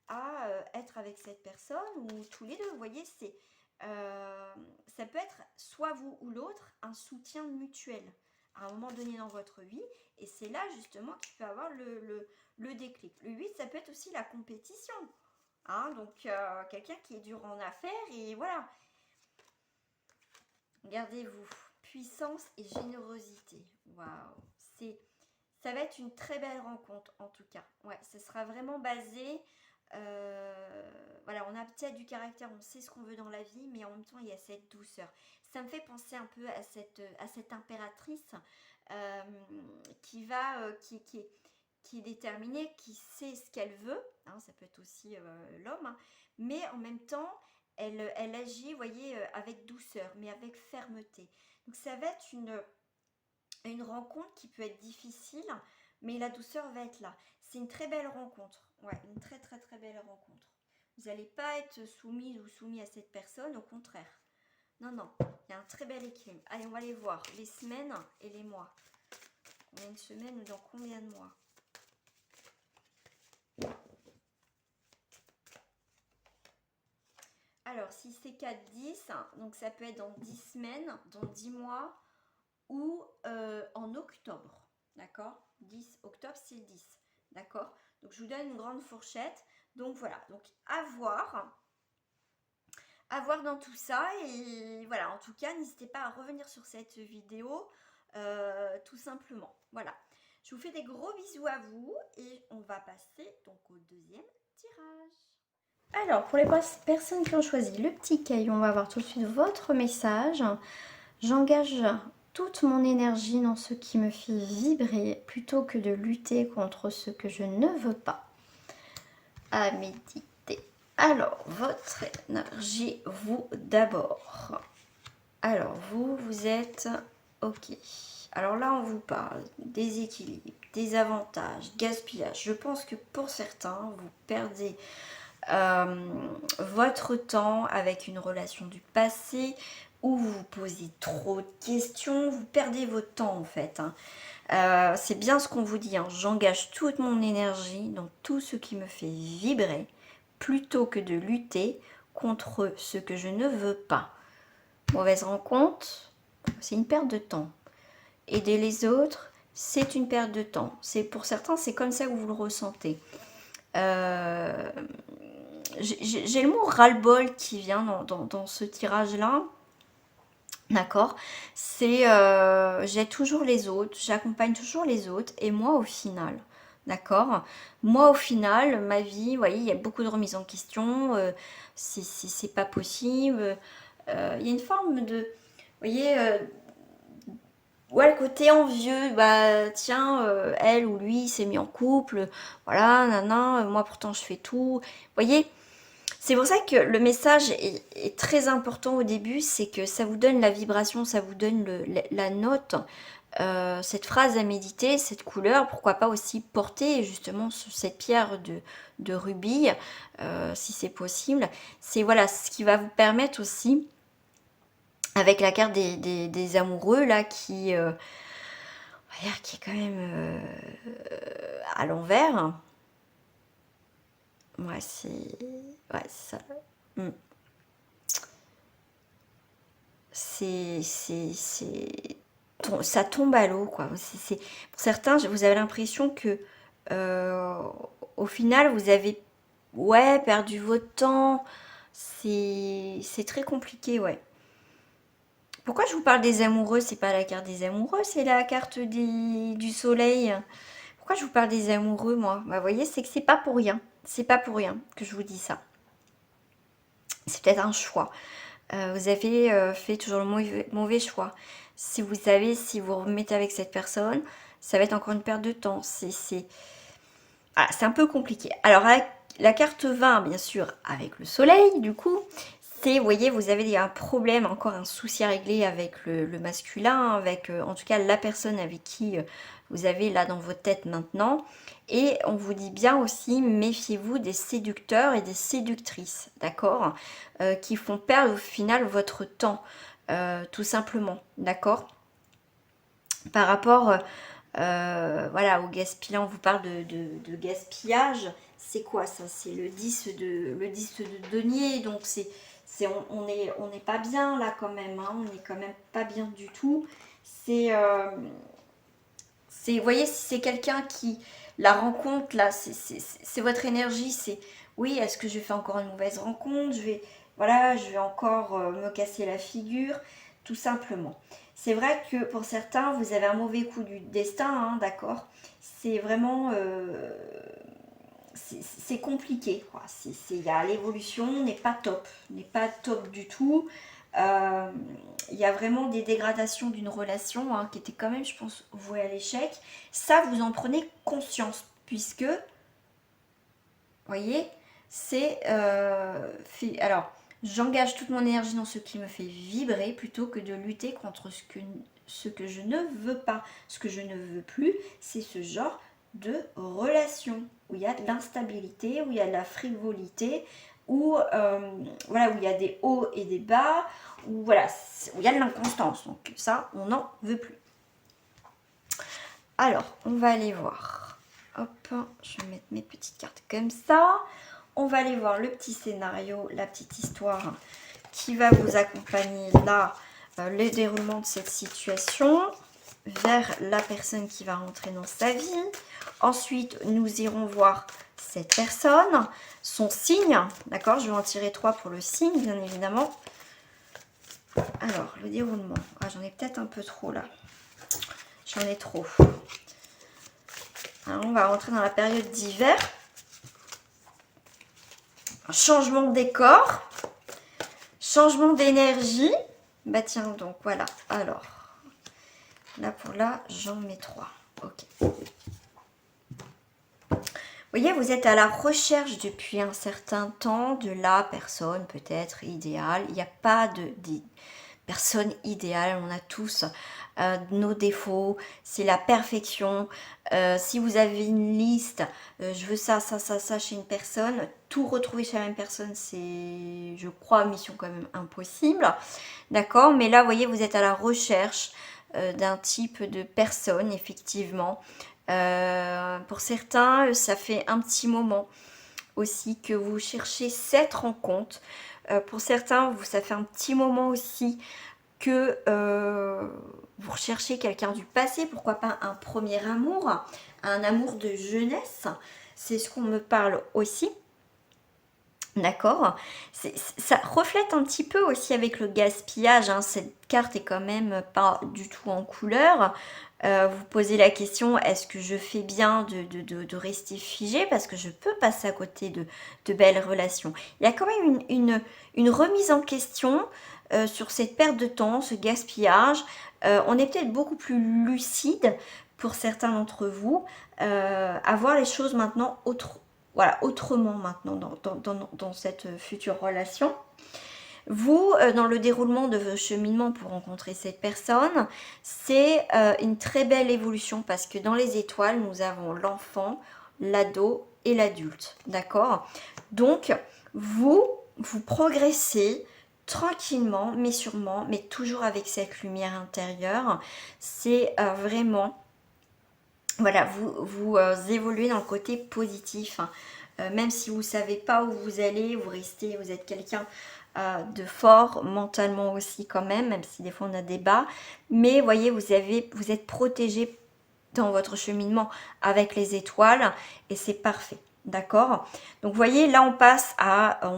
A: à être avec cette personne, ou tous les deux, vous voyez, ça peut être soit vous ou l'autre un soutien mutuel à un moment donné dans votre vie, et c'est là justement qu'il peut avoir le déclic. Le 8, ça peut être aussi la compétition, hein, donc quelqu'un qui est dur en affaires, et voilà. Regardez-vous, puissance et générosité, waouh, ça va être une très belle rencontre en tout cas. Ouais, ce sera vraiment basé. Voilà, on a peut-être du caractère, on sait ce qu'on veut dans la vie, mais en même temps il y a cette douceur. Ça me fait penser un peu à cette impératrice qui est déterminée, qui sait ce qu'elle veut, hein, ça peut être aussi l'homme, hein, mais en même temps elle agit, vous voyez, avec douceur, mais avec fermeté. Donc ça va être une rencontre qui peut être difficile, mais la douceur va être là. C'est une très belle rencontre. Ouais, une très très très belle rencontre. Vous n'allez pas être soumise ou soumis à cette personne, au contraire. Non, non, il y a un très bel équilibre. Allez, on va aller voir les semaines et les mois. Combien de semaines ou dans combien de mois? Alors, si c'est 4-10, donc ça peut être dans 10 semaines, dans 10 mois, ou en octobre, d'accord? 10 octobre, c'est 10, d'accord? Donc je vous donne une grande fourchette. Donc voilà, donc à voir dans tout ça. Et voilà, en tout cas, n'hésitez pas à revenir sur cette vidéo, tout simplement. Voilà, je vous fais des gros bisous à vous, et on va passer donc au deuxième tirage. Alors, pour les personnes qui ont choisi le petit caillou, on va voir tout de suite votre message. J'engage toute mon énergie dans ce qui me fait vibrer plutôt que de lutter contre ce que je ne veux pas. À méditer. Alors, votre énergie, vous d'abord. Alors, vous êtes OK. Alors là, on vous parle des équilibres, des avantages, gaspillage. Je pense que pour certains, vous perdez votre temps avec une relation du passé, où vous vous posez trop de questions, vous perdez votre temps en fait, hein. C'est bien ce qu'on vous dit, hein. J'engage toute mon énergie dans tout ce qui me fait vibrer, plutôt que de lutter contre ce que je ne veux pas. Mauvaise rencontre, c'est une perte de temps. Aider les autres, c'est une perte de temps. Pour certains, c'est comme ça que vous le ressentez. J'ai le mot ras-le-bol qui vient dans ce tirage-là. D'accord? C'est j'aide toujours les autres, j'accompagne toujours les autres, et moi au final, d'accord? Moi au final, ma vie, vous voyez, il y a beaucoup de remises en question, c'est pas possible. Il y a une forme voyez, ouais, le côté envieux, bah tiens, elle ou lui s'est mis en couple, voilà, nanan, moi pourtant je fais tout. Vous voyez, c'est pour ça que le message est très important au début, c'est que ça vous donne la vibration, ça vous donne la note, cette phrase à méditer, cette couleur, pourquoi pas aussi porter justement cette pierre de rubis, si c'est possible. C'est voilà, ce qui va vous permettre aussi, avec la carte des amoureux là, on va dire qui est quand même à l'envers. Ouais, c'est... Ouais, ça... Hmm. Ça tombe à l'eau, quoi. Pour certains, vous avez l'impression que euh, au final, vous avez ouais, perdu votre temps. C'est très compliqué, ouais. Pourquoi je vous parle des amoureux? C'est pas la carte des amoureux, c'est la carte du soleil. Pourquoi je vous parle des amoureux, moi? Bah, vous voyez, c'est que c'est pas pour rien. C'est pas pour rien que je vous dis ça. C'est peut-être un choix. Vous avez fait toujours le mauvais choix. Si vous savez, si vous remettez avec cette personne, ça va être encore une perte de temps. Ah, c'est un peu compliqué. Alors, la carte 20, bien sûr, avec le soleil, du coup, c'est, vous voyez, vous avez un problème, encore un souci à régler avec le masculin, avec en tout cas la personne avec qui vous avez là dans votre tête maintenant. Et on vous dit bien aussi, méfiez-vous des séducteurs et des séductrices, d'accord, qui font perdre au final votre temps, tout simplement, d'accord. Par rapport voilà, au gaspillage, on vous parle de gaspillage. C'est quoi ça? C'est le 10 de denier. Donc on n'est pas bien là quand même. Hein, on n'est quand même pas bien du tout. Vous voyez, si c'est quelqu'un qui la rencontre là, c'est votre énergie. C'est oui, est-ce que je fais encore une mauvaise rencontre? Voilà, je vais encore me casser la figure, tout simplement. C'est vrai que pour certains, vous avez un mauvais coup du destin, hein, d'accord. C'est vraiment, c'est compliqué, quoi. L'évolution n'est pas top du tout. Euh, Il y a vraiment des dégradations d'une relation hein, qui était quand même, je pense, vouée à l'échec. Ça, vous en prenez conscience, puisque, vous voyez, alors, j'engage toute mon énergie dans ce qui me fait vibrer plutôt que de lutter contre ce que je ne veux pas. Ce que je ne veux plus, c'est ce genre de relation où il y a de l'instabilité, où il y a de la frivolité, voilà, où il y a des hauts et des bas, voilà, où il y a de l'inconstance. Donc ça, on n'en veut plus. Alors, on va aller voir. Hop, je vais mettre mes petites cartes comme ça. On va aller voir le petit scénario, la petite histoire qui va vous accompagner là, le déroulement de cette situation vers la personne qui va rentrer dans sa vie. Ensuite, nous irons voir cette personne, son signe, d'accord? Je vais en tirer 3 pour le signe, bien évidemment. Alors, le déroulement. Ah, j'en ai peut-être un peu trop là. J'en ai trop. Alors, on va rentrer dans la période d'hiver. Un changement de décor. Changement d'énergie. Bah tiens, donc voilà. Alors, là pour là, j'en mets 3. Ok. Vous voyez, vous êtes à la recherche depuis un certain temps de la personne peut-être idéale. Il n'y a pas de personne idéale. On a tous nos défauts. C'est la perfection. Si vous avez une liste, je veux ça, ça, ça, ça chez une personne, tout retrouver chez la même personne, c'est, je crois, mission quand même impossible. D'accord? Mais là, vous voyez, vous êtes à la recherche d'un type de personne, effectivement. Pour certains, ça fait un petit moment aussi que vous cherchez cette rencontre. Pour certains, ça fait un petit moment aussi que vous recherchez quelqu'un du passé, pourquoi pas un premier amour, un amour de jeunesse. C'est ce qu'on me parle aussi. D'accord. Ça reflète un petit peu aussi avec le gaspillage. Hein. Cette carte est quand même pas du tout en couleur. Vous posez la question, est-ce que je fais bien de rester figé? Parce que je peux passer à côté de belles relations. Il y a quand même une remise en question sur cette perte de temps, ce gaspillage. On est peut-être beaucoup plus lucide pour certains d'entre vous, à voir les choses maintenant autrement maintenant dans cette future relation. Vous, dans le déroulement de vos cheminements pour rencontrer cette personne, c'est une très belle évolution parce que dans les étoiles, nous avons l'enfant, l'ado et l'adulte, d'accord? Donc, vous progressez tranquillement, mais sûrement, mais toujours avec cette lumière intérieure. C'est vraiment, voilà, vous évoluez dans le côté positif, hein. Même si vous ne savez pas où vous allez, vous êtes quelqu'un de fort, mentalement aussi quand même si des fois on a des bas. Mais voyez, vous êtes protégé dans votre cheminement avec les étoiles et c'est parfait. D'accord? Donc vous voyez, là on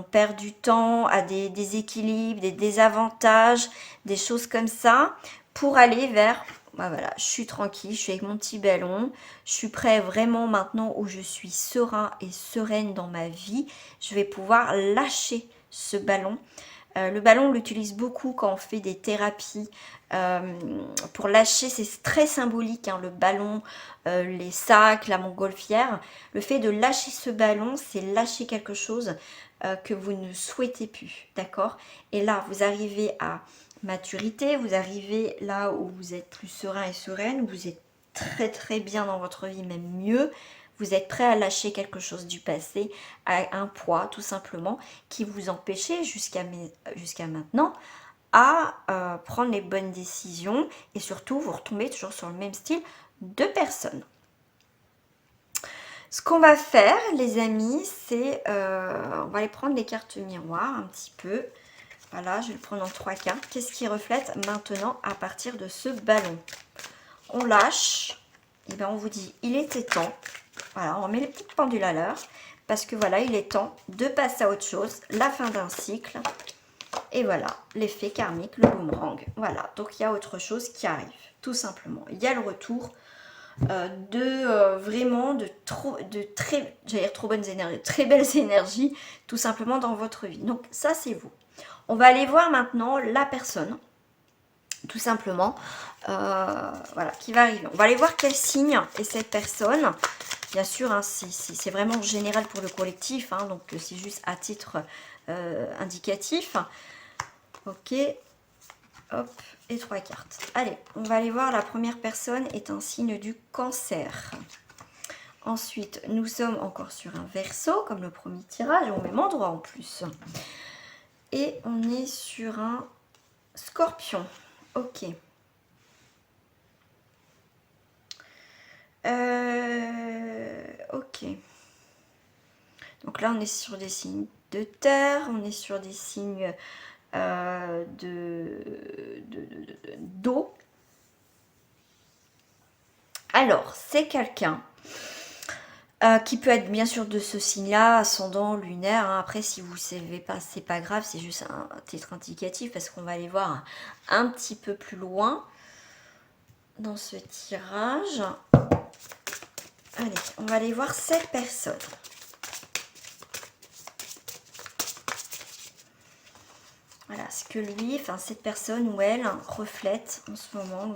A: perd du temps, à des déséquilibres, des désavantages, des choses comme ça, pour aller vers, bah voilà, je suis tranquille, je suis avec mon petit ballon, je suis prêt vraiment maintenant où je suis serein et sereine dans ma vie, je vais pouvoir lâcher ce ballon. Le ballon, on l'utilise beaucoup quand on fait des thérapies pour lâcher, c'est très symbolique, hein, le ballon, les sacs, la montgolfière. Le fait de lâcher ce ballon, c'est lâcher quelque chose que vous ne souhaitez plus, d'accord? Et là, vous arrivez à maturité, vous arrivez là où vous êtes plus serein et sereine, vous êtes très très bien dans votre vie, même mieux. Vous êtes prêt à lâcher quelque chose du passé, à un poids tout simplement, qui vous empêchait jusqu'à maintenant à prendre les bonnes décisions et surtout vous retombez toujours sur le même style de personne. Ce qu'on va faire les amis, c'est on va aller prendre les cartes miroirs un petit peu. Voilà, je vais le prendre en 3 cartes. Qu'est-ce qui reflète maintenant à partir de ce ballon? On lâche, et bien on vous dit il était temps. Voilà, on remet les petites pendules à l'heure parce que voilà, il est temps de passer à autre chose, la fin d'un cycle. Et voilà, l'effet karmique, le boomerang. Voilà, donc il y a autre chose qui arrive, tout simplement. Il y a le retour vraiment de trop bonnes énergies, très belles énergies, tout simplement dans votre vie. Donc ça, c'est vous. On va aller voir maintenant la personne, tout simplement, voilà, qui va arriver. On va aller voir quel signe est cette personne. Bien sûr, hein, c'est vraiment général pour le collectif, hein, donc c'est juste à titre indicatif. Ok, hop, et 3 cartes. Allez, on va aller voir, la première personne est un signe du Cancer. Ensuite, nous sommes encore sur un Verseau, comme le premier tirage, au même endroit en plus. Et on est sur un Scorpion. Ok. Ok. Donc là, on est sur des signes de terre, on est sur des signes d'eau. Alors, c'est quelqu'un qui peut être bien sûr de ce signe-là, ascendant, lunaire. Hein. Après, si vous ne savez pas, c'est pas grave, c'est juste un titre indicatif parce qu'on va aller voir un petit peu plus loin dans ce tirage. Allez, on va aller voir cette personne. Voilà, ce que lui, enfin cette personne ou elle reflète en ce moment,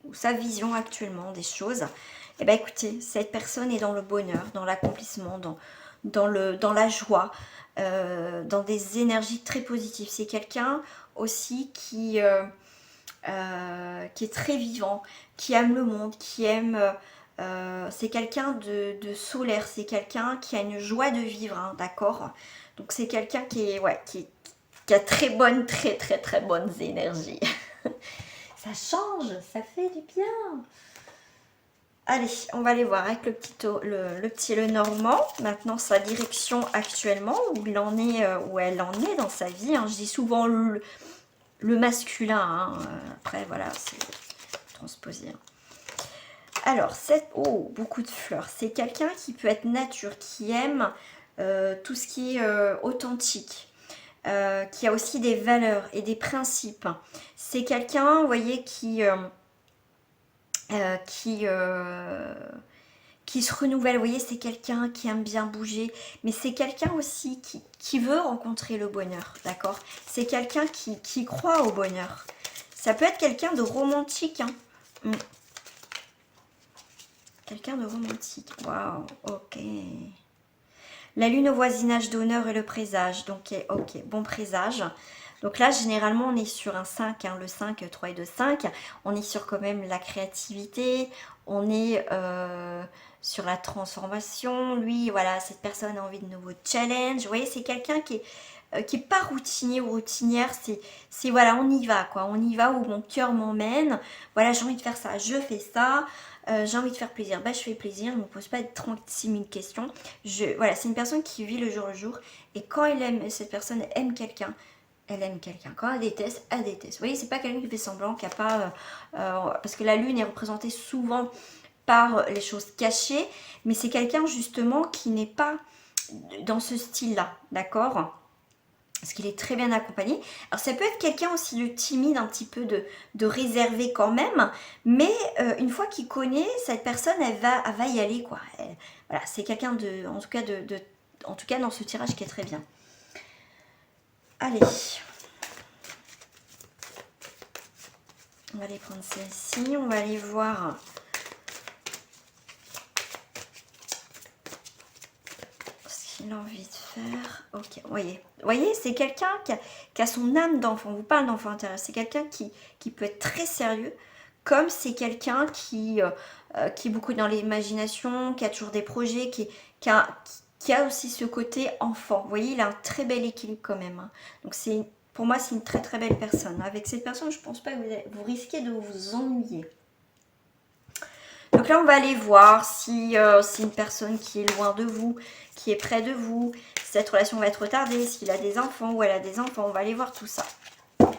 A: ou sa vision actuellement des choses. Eh bien écoutez, cette personne est dans le bonheur, dans l'accomplissement, dans la joie, dans des énergies très positives. C'est quelqu'un aussi qui est très vivant, qui aime le monde, qui aime... c'est quelqu'un de solaire, c'est quelqu'un qui a une joie de vivre, hein, d'accord? Donc c'est quelqu'un qui a très bonnes énergies. Ça change, ça fait du bien. Allez, on va aller voir avec le petit Lenormand. Maintenant, sa direction actuellement, où elle en est dans sa vie. Hein. Je dis souvent le masculin. Hein. Après, voilà, c'est transposé. Hein. Alors, beaucoup de fleurs. C'est quelqu'un qui peut être nature, qui aime tout ce qui est authentique. Qui a aussi des valeurs et des principes. C'est quelqu'un, vous voyez, qui qui se renouvelle. Vous voyez, c'est quelqu'un qui aime bien bouger, mais c'est quelqu'un aussi qui veut rencontrer le bonheur, d'accord? C'est quelqu'un qui croit au bonheur. Ça peut être quelqu'un de romantique, hein. Quelqu'un de romantique. Waouh, ok. La lune au voisinage d'honneur et le présage. Donc, ok, bon présage. Donc là, généralement, on est sur un 5, hein, le 5, 3 et 2, 5. On est sur quand même la créativité. On est sur la transformation. Lui, voilà, cette personne a envie de nouveaux challenges. Vous voyez, c'est quelqu'un qui est pas routinier ou routinière. C'est voilà, on y va, quoi. On y va où mon cœur m'emmène. Voilà, j'ai envie de faire ça, je fais ça. J'ai envie de faire plaisir, bah je fais plaisir, je ne me pose pas 36 000 questions. Voilà, c'est une personne qui vit le jour. Et quand cette personne aime quelqu'un, elle aime quelqu'un. Quand elle déteste, elle déteste. Vous voyez, c'est pas quelqu'un qui fait semblant, qui a pas... parce que la lune est représentée souvent par les choses cachées, mais c'est quelqu'un justement qui n'est pas dans ce style-là, d'accord ? Parce qu'il est très bien accompagné. Alors ça peut être quelqu'un aussi de timide, un petit peu de réservé quand même, mais une fois qu'il connaît, cette personne, elle va y aller, quoi. Voilà, c'est quelqu'un en tout cas dans ce tirage qui est très bien. Allez. On va aller prendre celle-ci, on va aller voir... Il a envie de faire. Ok, voyez, c'est quelqu'un qui a son âme d'enfant. On vous parle d'enfant intérieur. C'est quelqu'un qui peut être très sérieux, comme c'est quelqu'un qui est beaucoup dans l'imagination, qui a toujours des projets, qui a aussi ce côté enfant. Vous voyez, il a un très bel équilibre quand même, hein. Donc pour moi, c'est une très très belle personne. Avec cette personne, je ne pense pas que vous risquez de vous ennuyer. Donc là, on va aller voir si c'est une personne qui est loin de vous, qui est près de vous. Si cette relation va être retardée, s'il a des enfants ou elle a des enfants. On va aller voir tout ça. Alors,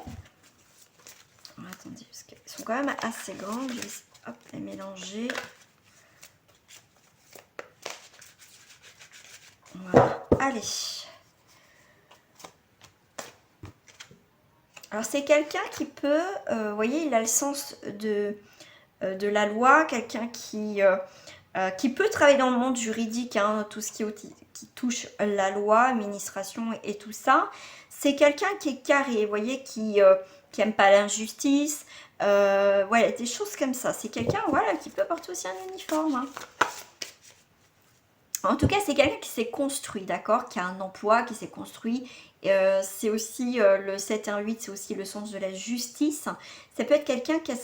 A: attendez, parce qu'ils sont quand même assez grands. Je vais hop, les mélanger. Voilà. Allez. Alors, c'est quelqu'un qui peut... vous voyez, il a le sens de la loi. Quelqu'un qui peut travailler dans le monde juridique, hein, tout ce qui touche la loi, administration et tout ça. C'est quelqu'un qui est carré, vous voyez, qui aime pas l'injustice, voilà, des choses comme ça. C'est quelqu'un, voilà, qui peut porter aussi un uniforme, hein. En tout cas, c'est quelqu'un qui s'est construit, d'accord, qui a un emploi, qui s'est construit. C'est aussi le 7 et 1, 8, c'est aussi le sens de la justice. Ça peut être quelqu'un qui a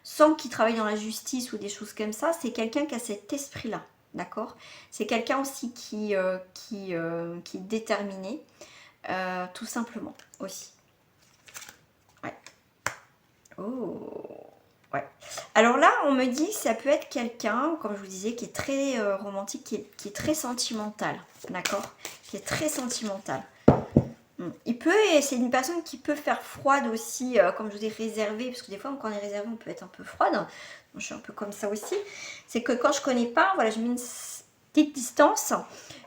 A: sans qu'il travaille dans la justice ou des choses comme ça, c'est quelqu'un qui a cet esprit-là, d'accord. C'est quelqu'un aussi qui est déterminé, tout simplement, aussi. Ouais. Oh. Ouais. Alors là, on me dit que ça peut être quelqu'un, comme je vous disais, qui est très romantique, qui est très sentimental, d'accord, qui est très sentimental. C'est une personne qui peut faire froide aussi, comme je vous dis, réservée, parce que des fois, quand on est réservé, on peut être un peu froide. Donc, je suis un peu comme ça aussi. C'est que quand je connais pas, voilà, je mets une petite distance,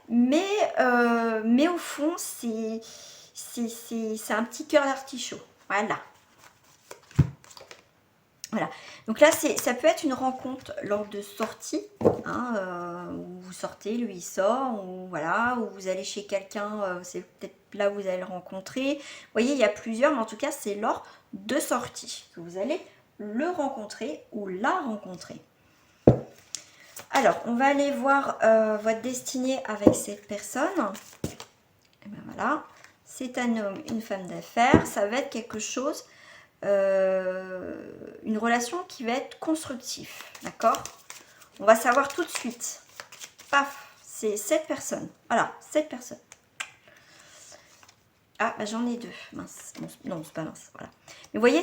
A: mais au fond, c'est un petit cœur d'artichaut. Voilà. Voilà, donc là ça peut être une rencontre lors de sortie, hein, où vous sortez, lui il sort, ou voilà, où vous allez chez quelqu'un, c'est peut-être là où vous allez le rencontrer. Vous voyez, il y a plusieurs, mais en tout cas c'est lors de sortie que vous allez le rencontrer ou la rencontrer. Alors, on va aller voir votre destinée avec cette personne. Et bien voilà, c'est un homme, une femme d'affaires, ça va être quelque chose... une relation qui va être constructive, d'accord. On va savoir tout de suite. Paf, c'est cette personne. Voilà, cette personne. Ah, bah, j'en ai deux. Mince. Non, c'est pas mince. Voilà. Mais vous voyez,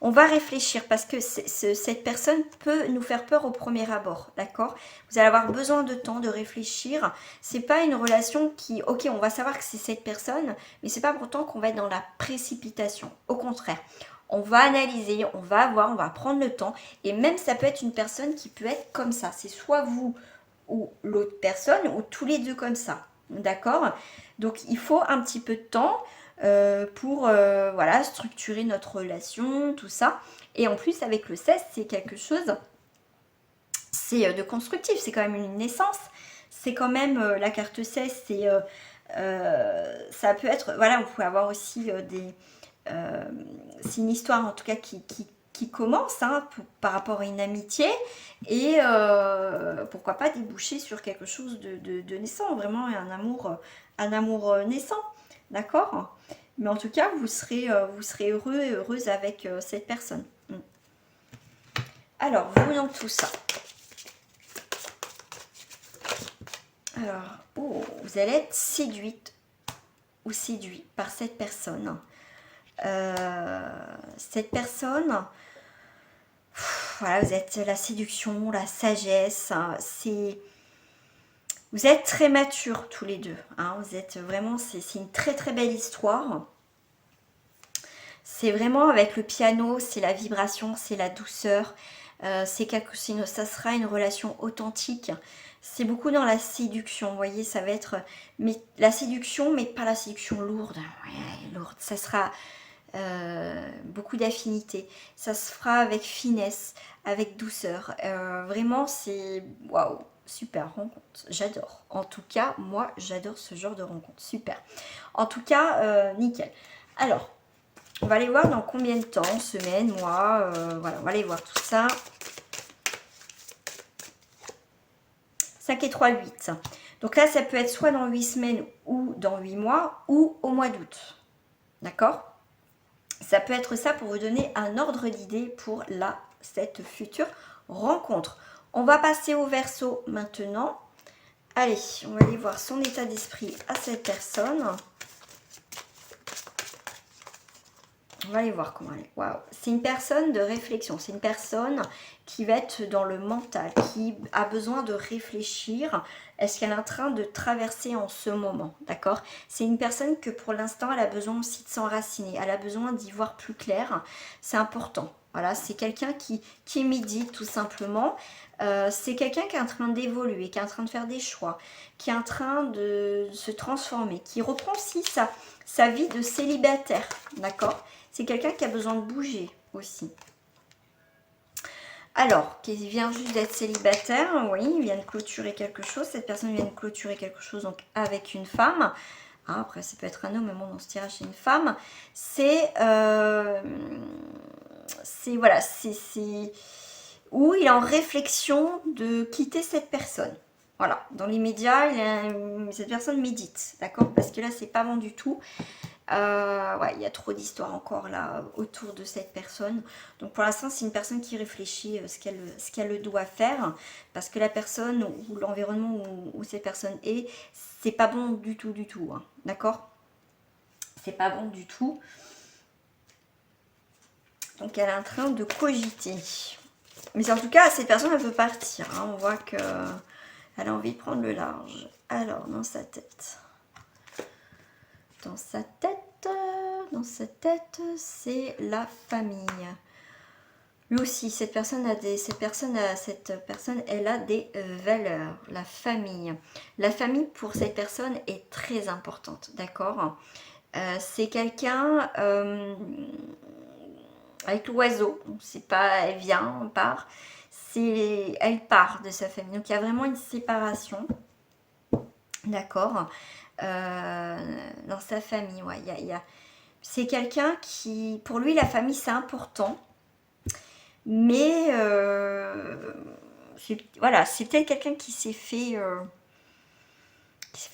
A: on va réfléchir parce que cette personne peut nous faire peur au premier abord, d'accord. Vous allez avoir besoin de temps, de réfléchir. C'est pas une relation qui... Ok, on va savoir que c'est cette personne, mais c'est pas pour autant qu'on va être dans la précipitation. Au contraire, on va analyser, on va voir, on va prendre le temps. Et même, ça peut être une personne qui peut être comme ça. C'est soit vous ou l'autre personne, ou tous les deux comme ça. D'accord? Donc, il faut un petit peu de temps pour voilà, structurer notre relation, tout ça. Et en plus, avec le 16, c'est quelque chose c'est de constructif, c'est quand même une naissance, c'est quand même la carte 16, ça peut être, voilà, vous pouvez avoir aussi c'est une histoire en tout cas qui commence hein, par rapport à une amitié et pourquoi pas déboucher sur quelque chose de naissant, vraiment un amour naissant, d'accord? Mais en tout cas, vous serez heureux et heureuse avec cette personne. Alors, voyons tout ça. Alors, oh, vous allez être séduite ou séduit par cette personne. Cette personne, voilà, vous êtes la séduction, la sagesse. Vous êtes très matures tous les deux. Hein, vous êtes vraiment, c'est une très très belle histoire. C'est vraiment avec le piano, c'est la vibration, c'est la douceur. Ça sera une relation authentique. C'est beaucoup dans la séduction, vous voyez, ça va être la séduction, mais pas la séduction lourde. Ouais, lourde. Ça sera beaucoup d'affinité. Ça se fera avec finesse, avec douceur. Vraiment, c'est waouh, super rencontre. J'adore. En tout cas, moi, j'adore ce genre de rencontre. Super. En tout cas, nickel. Alors, on va aller voir dans combien de temps, semaine, mois, voilà, on va aller voir tout ça. 5 et 3, 8. Donc là, ça peut être soit dans 8 semaines ou dans 8 mois ou au mois d'août. D'accord? Ça peut être ça pour vous donner un ordre d'idée pour cette future rencontre. On va passer au Verseau maintenant. Allez, on va aller voir son état d'esprit à cette personne. On va aller voir comment elle est. Waouh, c'est une personne de réflexion. C'est une personne qui va être dans le mental, qui a besoin de réfléchir. Est-ce qu'elle est en train de traverser en ce moment, d'accord? C'est une personne que pour l'instant, elle a besoin aussi de s'enraciner. Elle a besoin d'y voir plus clair. C'est important. Voilà, c'est quelqu'un qui médite tout simplement. C'est quelqu'un qui est en train d'évoluer, qui est en train de faire des choix, qui est en train de se transformer, qui reprend aussi sa vie de célibataire, d'accord? C'est quelqu'un qui a besoin de bouger aussi. Alors, qui vient juste d'être célibataire, oui, il vient de clôturer quelque chose. Cette personne vient de clôturer quelque chose donc avec une femme. Ah, après, ça peut être un homme, mais bon, dans ce tirage, c'est une femme. Voilà, c'est où il est en réflexion de quitter cette personne. Voilà, dans l'immédiat, cette personne médite, d'accord? Parce que là, c'est pas bon du tout. Ouais, il y a trop d'histoires encore là autour de cette personne. Donc pour l'instant, c'est une personne qui réfléchit ce qu'elle doit faire. Parce que la personne ou l'environnement où cette personne est, c'est pas bon du tout, hein, d'accord? C'est pas bon du tout. Donc elle est en train de cogiter. Mais en tout cas, cette personne, elle veut partir. Hein. On voit qu'elle a envie de prendre le large. Alors, dans sa tête. Dans sa tête, c'est la famille. Lui aussi, cette personne, elle a des valeurs. La famille. La famille, pour cette personne, est très importante. D'accord? C'est quelqu'un... avec l'oiseau, c'est pas elle vient, on part, elle part de sa famille. Donc il y a vraiment une séparation, d'accord, dans sa famille. Ouais, c'est quelqu'un qui, pour lui, la famille c'est important, mais voilà, c'est peut-être quelqu'un qui s'est fait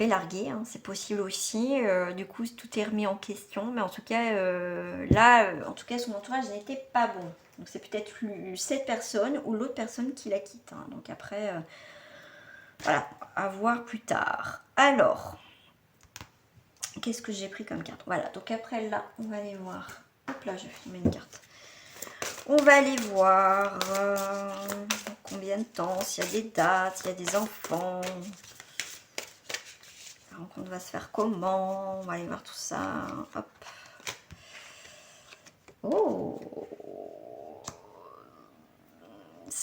A: larguer, hein, c'est possible aussi. Du coup, tout est remis en question. Mais en tout cas, en tout cas, son entourage n'était pas bon. Donc, c'est peut-être cette personne ou l'autre personne qui la quitte. Hein. Donc, après, voilà, à voir plus tard. Alors, qu'est-ce que j'ai pris comme carte? Voilà, donc après, là, on va aller voir. Hop là, j'ai filmé une carte. On va aller voir combien de temps, s'il y a des dates, s'il y a des enfants. La rencontre va se faire comment? On va aller voir tout ça. Hop. Oh.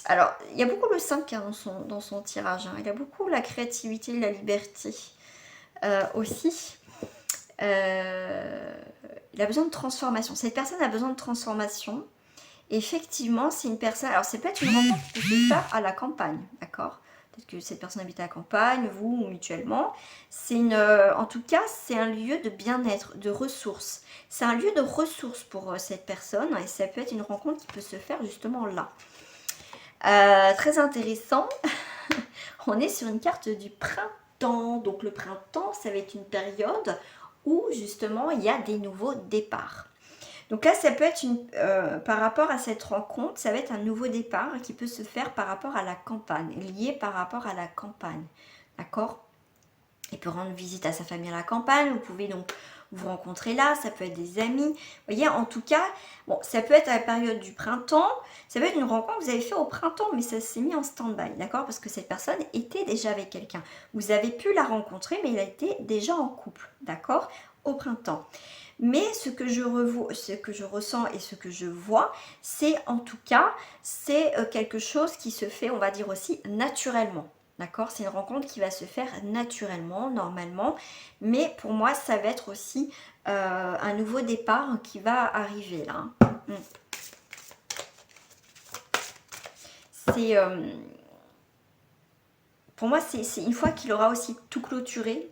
A: Alors, il y a beaucoup le 5 hein, dans son tirage. Hein. Il y a beaucoup la créativité, la liberté aussi. Il a besoin de transformation. Cette personne a besoin de transformation. effectivement, c'est une personne... Alors, c'est peut-être une rencontre qui peut se faire à la campagne, d'accord? Peut-être que cette personne habite à la campagne, vous, ou mutuellement. C'est une... en tout cas, c'est un lieu de bien-être, de ressources. C'est un lieu de ressources pour cette personne. Et ça peut être une rencontre qui peut se faire justement là. Très intéressant. On est sur une carte du printemps. Donc, le printemps, ça va être une période où justement, il y a des nouveaux départs. Donc là, ça peut être par rapport à cette rencontre, ça va être un nouveau départ qui peut se faire par rapport à la campagne, lié par rapport à la campagne, d'accord? Il peut rendre visite à sa famille à la campagne, vous pouvez donc vous rencontrer là, ça peut être des amis. Vous voyez, en tout cas, bon, ça peut être à la période du printemps, ça peut être une rencontre que vous avez fait au printemps, mais ça s'est mis en stand-by, d'accord? Parce que cette personne était déjà avec quelqu'un. Vous avez pu la rencontrer, mais elle était déjà en couple, d'accord? Au printemps. Mais ce que je ressens et ce que je vois, c'est en tout cas, c'est quelque chose qui se fait, on va dire aussi, naturellement. D'accord? C'est une rencontre qui va se faire naturellement, normalement. Mais pour moi, ça va être aussi un nouveau départ qui va arriver là. C'est... pour moi, c'est une fois qu'il aura aussi tout clôturé.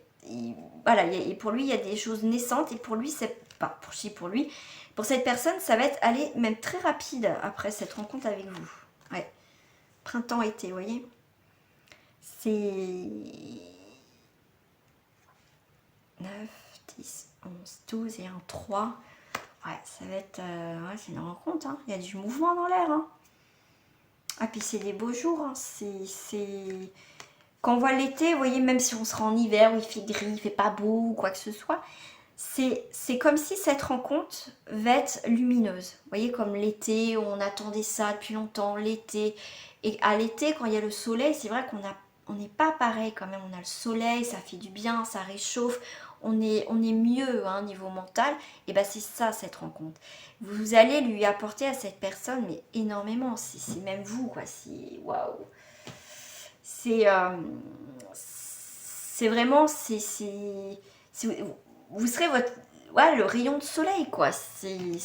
A: Voilà, et pour lui, il y a des choses naissantes. Et pour lui, c'est pas pour lui. Pour cette personne, ça va être aller même très rapide après cette rencontre avec vous. Ouais. Printemps-été, vous voyez? C'est 9, 10, 11, 12 et un 3. Ouais, ça va être... ouais, c'est une rencontre. Hein. Il y a du mouvement dans l'air. Hein. Ah, puis c'est des beaux jours. Hein. C'est... Quand on voit l'été, vous voyez, même si on sera en hiver où il fait gris, il fait pas beau ou quoi que ce soit, c'est comme si cette rencontre va être lumineuse. Vous voyez, comme l'été, on attendait ça depuis longtemps, l'été. Et à l'été, quand il y a le soleil, c'est vrai on n'est pas pareil quand même. On a le soleil, ça fait du bien, ça réchauffe. On est mieux hein, niveau mental. Et bien c'est ça cette rencontre. Vous allez lui apporter à cette personne, mais énormément. C'est même vous, quoi. C'est waouh. C'est vraiment, vous serez votre, ouais, le rayon de soleil, quoi. C'est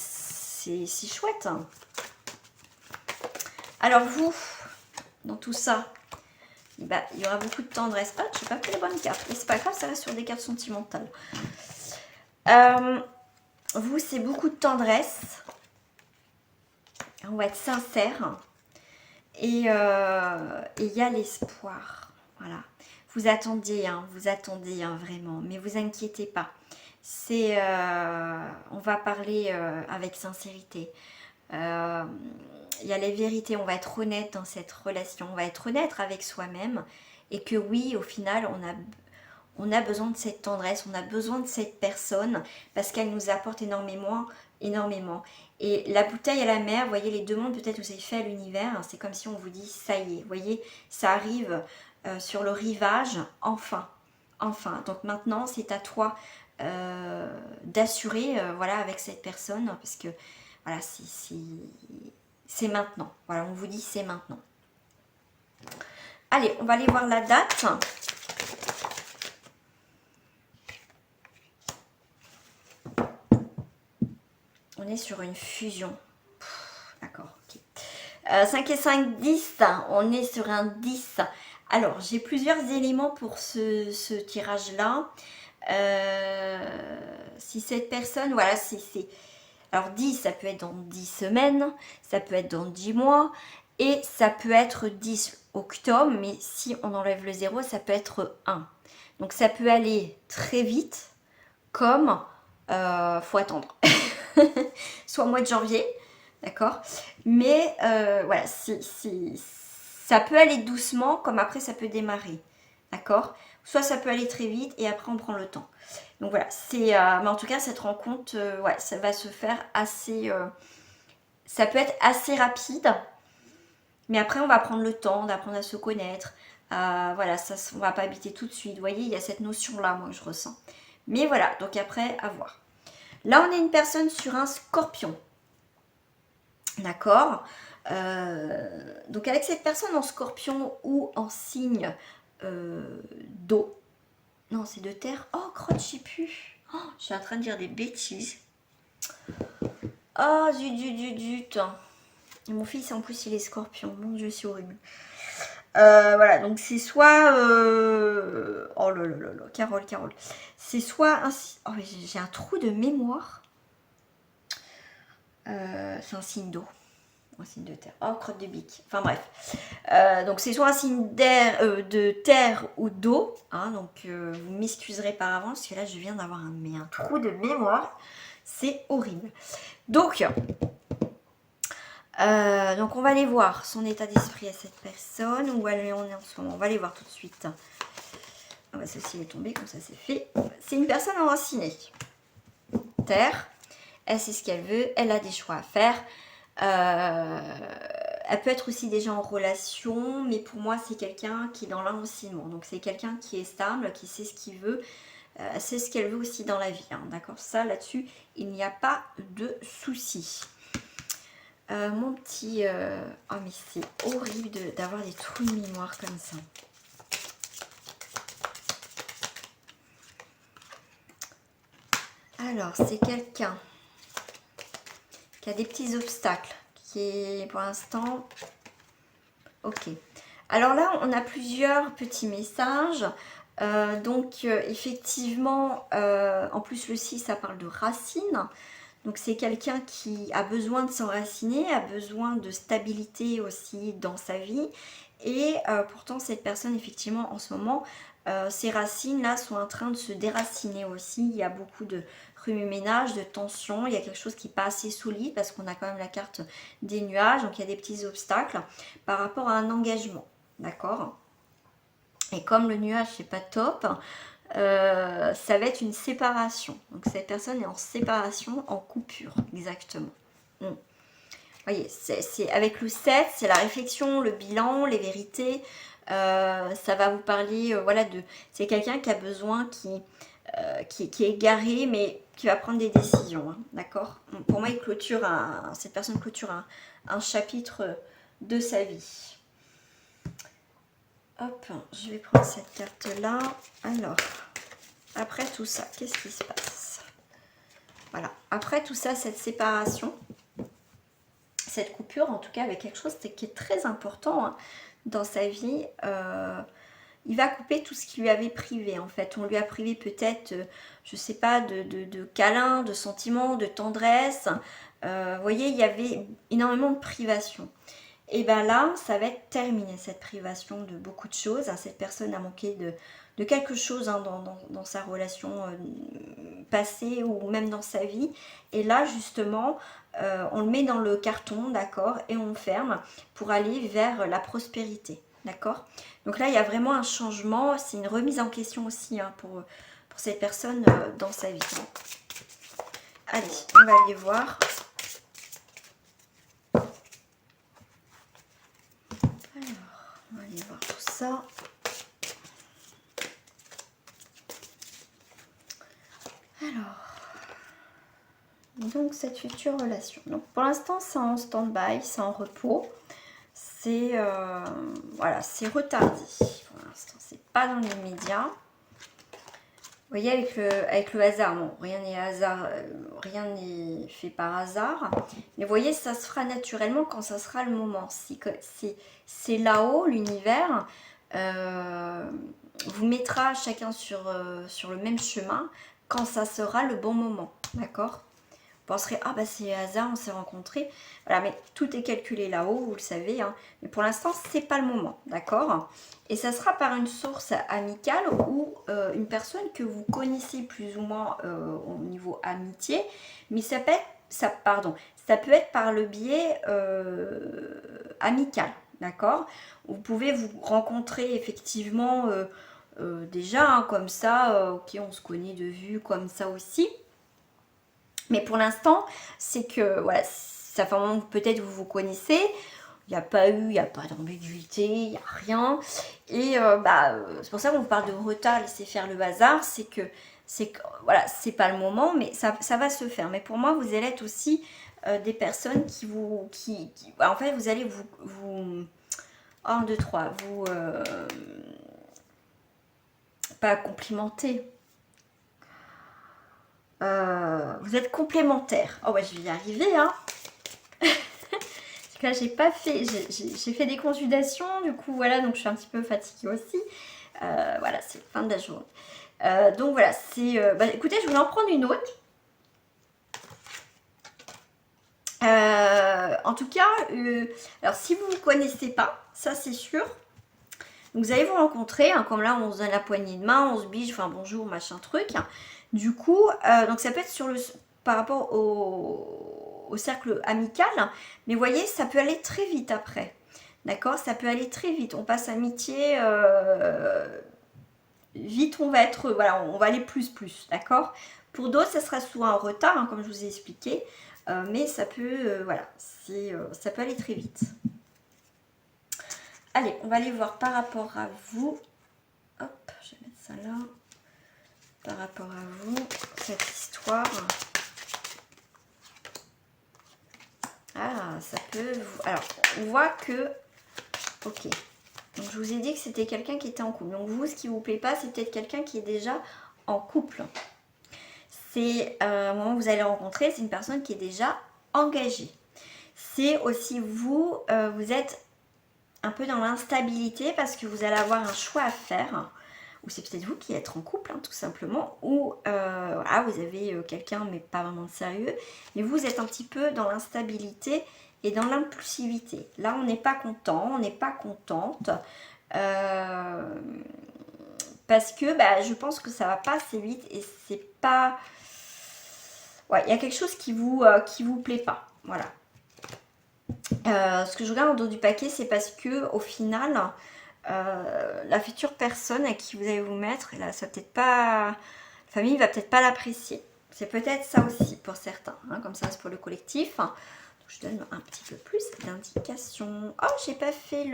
A: chouette. Alors vous, dans tout ça, bah, il y aura beaucoup de tendresse. Ah, je n'ai pas pris les bonnes cartes, mais c'est pas grave, ça reste sur des cartes sentimentales. Vous, c'est beaucoup de tendresse. On va être sincère. Et il y a l'espoir. Voilà. Vous attendiez, hein, vraiment. Mais vous inquiétez pas. C'est, on va parler avec sincérité. Il y a les vérités. On va être honnête dans cette relation. On va être honnête avec soi-même. Et que oui, au final, on a besoin de cette tendresse. On a besoin de cette personne. Parce qu'elle nous apporte énormément. Et la bouteille à la mer, vous voyez les deux mondes, peut-être vous avez fait à l'univers, c'est comme si on vous dit ça y est, vous voyez, ça arrive sur le rivage, enfin. Donc maintenant, c'est à toi d'assurer, voilà, avec cette personne, parce que voilà, c'est maintenant. Voilà, on vous dit c'est maintenant. Allez, on va aller voir la date. On est sur une fusion. D'accord, ok. 5 et 5, 10. On est sur un 10. Alors, j'ai plusieurs éléments pour ce tirage-là. Si cette personne, voilà, c'est... Alors, 10, ça peut être dans 10 semaines, ça peut être dans 10 mois, et ça peut être 10 octobre, mais si on enlève le 0, ça peut être 1. Donc, ça peut aller très vite, comme... faut attendre. Soit au mois de janvier, d'accord? Mais voilà, ça peut aller doucement, comme après ça peut démarrer, d'accord? Soit ça peut aller très vite et après on prend le temps. Donc voilà, mais en tout cas cette rencontre, ouais, ça va se faire assez... ça peut être assez rapide, mais après on va prendre le temps d'apprendre à se connaître. Voilà, ça, on va pas habiter tout de suite. Vous voyez, il y a cette notion-là, moi, que je ressens. Mais voilà, donc après, à voir. Là, on est une personne sur un scorpion. D'accord. Donc, avec cette personne en scorpion ou en signe d'eau. Non, c'est de terre. Oh, crotte, je sais plus. Oh, je suis en train de dire des bêtises. Oh, zut. Et mon fils, en plus, il est scorpion. Mon Dieu, c'est horrible. Voilà, donc c'est soit... Oh là là là là, Carole, Carole. C'est soit... Oh, j'ai un trou de mémoire. C'est un signe d'eau. Un signe de terre. Oh, crotte de bique. Enfin bref. Donc c'est soit un signe d'air, de terre ou d'eau. Hein, donc vous m'excuserez par avance, parce que là je viens d'avoir un trou de mémoire. C'est horrible. Donc on va aller voir son état d'esprit à cette personne. Où elle en est en ce moment. On va aller voir tout de suite. Ah bah ceci est tombé, comme ça c'est fait. C'est une personne enracinée. Terre. Elle sait ce qu'elle veut. Elle a des choix à faire. Elle peut être aussi déjà en relation, mais pour moi c'est quelqu'un qui est dans l'enracinement. Donc c'est quelqu'un qui est stable, qui sait ce qu'il veut, sait ce qu'elle veut aussi dans la vie. Hein, d'accord, ça là-dessus, il n'y a pas de souci. Mon petit... Oh mais c'est horrible d'avoir des trous de mémoire comme ça. Alors, c'est quelqu'un qui a des petits obstacles, qui est pour l'instant... Ok. Alors là, on a plusieurs petits messages. Effectivement, en plus le 6, ça parle de racines. Donc c'est quelqu'un qui a besoin de s'enraciner, a besoin de stabilité aussi dans sa vie. Et pourtant, cette personne, effectivement, en ce moment, ses racines-là sont en train de se déraciner aussi. Il y a beaucoup de remue-ménage, de tension. Il y a quelque chose qui n'est pas assez solide parce qu'on a quand même la carte des nuages. Donc il y a des petits obstacles par rapport à un engagement. D'accord? Et comme le nuage, c'est pas top, ça va être une séparation. Donc cette personne est en séparation, en coupure, exactement. Vous voyez, c'est avec le 7, c'est la réflexion, le bilan, les vérités. Ça va vous parler, voilà, c'est quelqu'un qui a besoin, qui est égaré, mais qui va prendre des décisions. Hein, d'accord? Pour moi, cette personne clôture un chapitre de sa vie. Hop, je vais prendre cette carte-là. Alors, après tout ça, qu'est-ce qui se passe? Voilà, après tout ça, cette séparation, cette coupure, en tout cas avec quelque chose qui est très important hein, dans sa vie, il va couper tout ce qui lui avait privé en fait. On lui a privé peut-être, je sais pas, de câlins, de sentiments, de tendresse. Vous voyez, il y avait énormément de privation. Et bien là, ça va être terminé, cette privation de beaucoup de choses. Cette personne a manqué de quelque chose hein, dans sa relation passée ou même dans sa vie. Et là, justement, on le met dans le carton, d'accord, et on ferme pour aller vers la prospérité, d'accord. Donc là, il y a vraiment un changement. C'est une remise en question aussi hein, pour cette personne dans sa vie. Allez, on va aller voir. On va aller voir tout ça. Alors, donc cette future relation. Donc pour l'instant, c'est en stand-by, c'est en repos. C'est voilà, c'est retardé. Pour l'instant, c'est pas dans l'immédiat. Vous voyez avec le hasard, bon, rien n'est hasard, rien n'est fait par hasard. Mais vous voyez, ça se fera naturellement quand ça sera le moment. C'est là-haut, l'univers vous mettra chacun sur le même chemin quand ça sera le bon moment. D'accord? Vous penserez, ah bah c'est hasard, on s'est rencontrés. Voilà, mais tout est calculé là-haut, vous le savez. Hein. Mais pour l'instant, c'est pas le moment, d'accord? Et ça sera par une source amicale ou une personne que vous connaissez plus ou moins au niveau amitié. Mais ça peut être par le biais amical, d'accord? Vous pouvez vous rencontrer effectivement déjà, hein, comme ça, ok, on se connaît de vue comme ça aussi. Mais pour l'instant, c'est que voilà, ça fait un moment que peut-être vous connaissez. Il n'y a pas d'ambiguïté, il n'y a rien. Et c'est pour ça qu'on parle de retard, laisser faire le bazar. C'est que voilà, c'est pas le moment, mais ça va se faire. Mais pour moi, vous allez être aussi des personnes en fait, vous allez vous 1, 2, 3, pas complimenter. Vous êtes complémentaires. Oh ouais, je vais y arriver, hein. C'est cas, j'ai pas fait, j'ai fait des consultations, du coup, voilà, donc je suis un petit peu fatiguée aussi. Voilà, c'est la fin de la journée. Donc voilà, c'est... bah, écoutez, je voulais en prendre une autre. En tout cas, alors si vous ne connaissez pas, ça c'est sûr, vous allez vous rencontrer, hein, comme là on se donne la poignée de main, on se bige, enfin bonjour, machin truc. Du coup, donc ça peut être sur par rapport au cercle amical, mais vous voyez, ça peut aller très vite après. D'accord? Ça peut aller très vite. On passe amitié, vite on va être, voilà, on va aller plus, d'accord? Pour d'autres, ça sera souvent en retard, hein, comme je vous ai expliqué, mais ça peut, voilà, ça peut aller très vite. Allez, on va aller voir par rapport à vous. Hop, je vais mettre ça là. Par rapport à vous, cette histoire. Ah, ça peut... Alors, on voit que... Ok. Donc, je vous ai dit que c'était quelqu'un qui était en couple. Donc, vous, ce qui ne vous plaît pas, c'est peut-être quelqu'un qui est déjà en couple. C'est, au moment où vous allez rencontrer, c'est une personne qui est déjà engagée. C'est aussi vous, vous êtes un peu dans l'instabilité parce que vous allez avoir un choix à faire, ou c'est peut-être vous qui êtes en couple, hein, tout simplement, ou voilà, vous avez quelqu'un mais pas vraiment de sérieux, mais vous êtes un petit peu dans l'instabilité et dans l'impulsivité. Là, on n'est pas content, on n'est pas contente, parce que bah, je pense que ça va pas assez vite et c'est pas... Ouais, il y a quelque chose qui vous plaît pas, voilà. Ce que je regarde en dos du paquet, c'est parce que au final, la future personne à qui vous allez vous mettre, là, ça peut-être pas, la famille va peut-être pas l'apprécier. C'est peut-être ça aussi pour certains, hein, comme ça c'est pour le collectif. Donc, je donne un petit peu plus d'indications. Oh, j'ai pas fait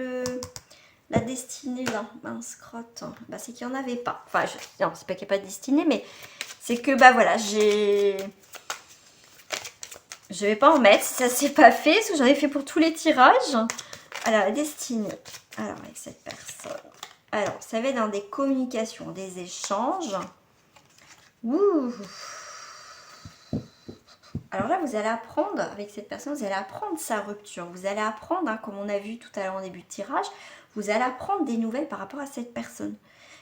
A: la destinée là, mince crotte. Bah, c'est qu'il n'y en avait pas. Enfin, non, c'est pas qu'il n'y a pas de destinée, mais c'est que bah voilà, je vais pas en mettre si ça s'est pas fait, parce que j'en ai fait pour tous les tirages. Alors, la destinée. Alors, avec cette personne. Alors, ça va être dans des communications, des échanges. Ouh. Alors là, vous allez apprendre, avec cette personne, vous allez apprendre sa rupture. Vous allez apprendre, hein, comme on a vu tout à l'heure en début de tirage, vous allez apprendre des nouvelles par rapport à cette personne.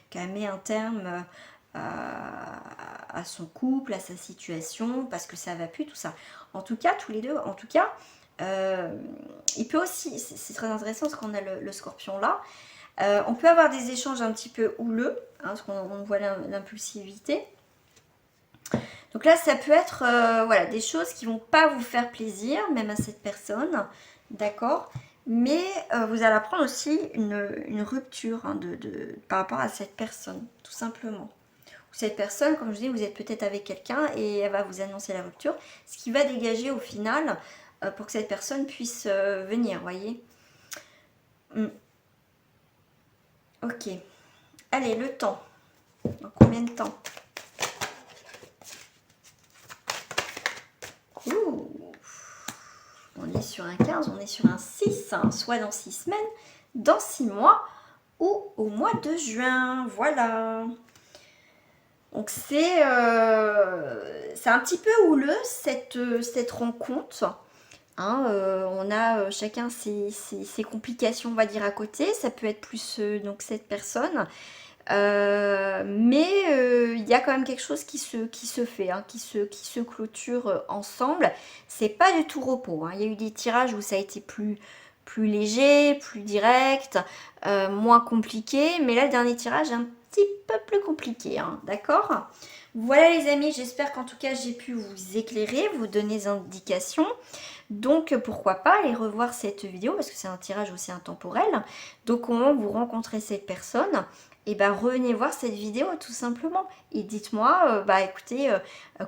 A: Qu'elle met un terme à son couple, à sa situation, parce que ça va plus, tout ça. En tout cas, tous les deux, en tout cas, il peut aussi, c'est très intéressant parce qu'on a le scorpion là, on peut avoir des échanges un petit peu houleux, hein, parce qu'on voit l'impulsivité. Donc là, ça peut être voilà, des choses qui vont pas vous faire plaisir, même à cette personne, d'accord? Mais vous allez apprendre aussi une rupture, hein, par rapport à cette personne, tout simplement. Cette personne, comme je dis, vous êtes peut-être avec quelqu'un et elle va vous annoncer la rupture, ce qui va dégager au final pour que cette personne puisse venir, voyez. Ok. Allez, le temps. Dans combien de temps? Ouh. On est sur un 15, on est sur un 6, hein, soit dans 6 semaines, dans 6 mois ou au mois de juin. Voilà. Donc c'est un petit peu houleux cette rencontre. Hein, on a chacun ses complications, on va dire, à côté. Ça peut être plus donc cette personne. Mais il y a quand même quelque chose qui se fait, hein, qui se clôture ensemble. C'est pas du tout repos, hein. Il y a eu des tirages où ça a été plus léger, plus direct, moins compliqué. Mais là, le dernier tirage est un petit peu plus compliqué, hein, d'accord? Voilà les amis, j'espère qu'en tout cas j'ai pu vous éclairer, vous donner des indications. Donc pourquoi pas aller revoir cette vidéo parce que c'est un tirage aussi intemporel. Donc au moment où vous rencontrez cette personne, et ben revenez voir cette vidéo tout simplement. Et dites-moi, bah écoutez,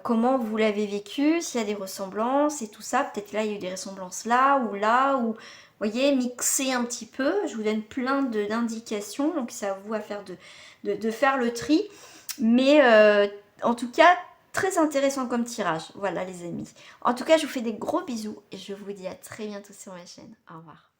A: comment vous l'avez vécu, s'il y a des ressemblances et tout ça. Peut-être là il y a eu des ressemblances là, ou vous voyez, mixer un petit peu. Je vous donne plein d'indications, donc c'est à vous à faire de faire le tri. Mais en tout cas, très intéressant comme tirage. Voilà les amis. En tout cas, je vous fais des gros bisous et je vous dis à très bientôt sur ma chaîne. Au revoir.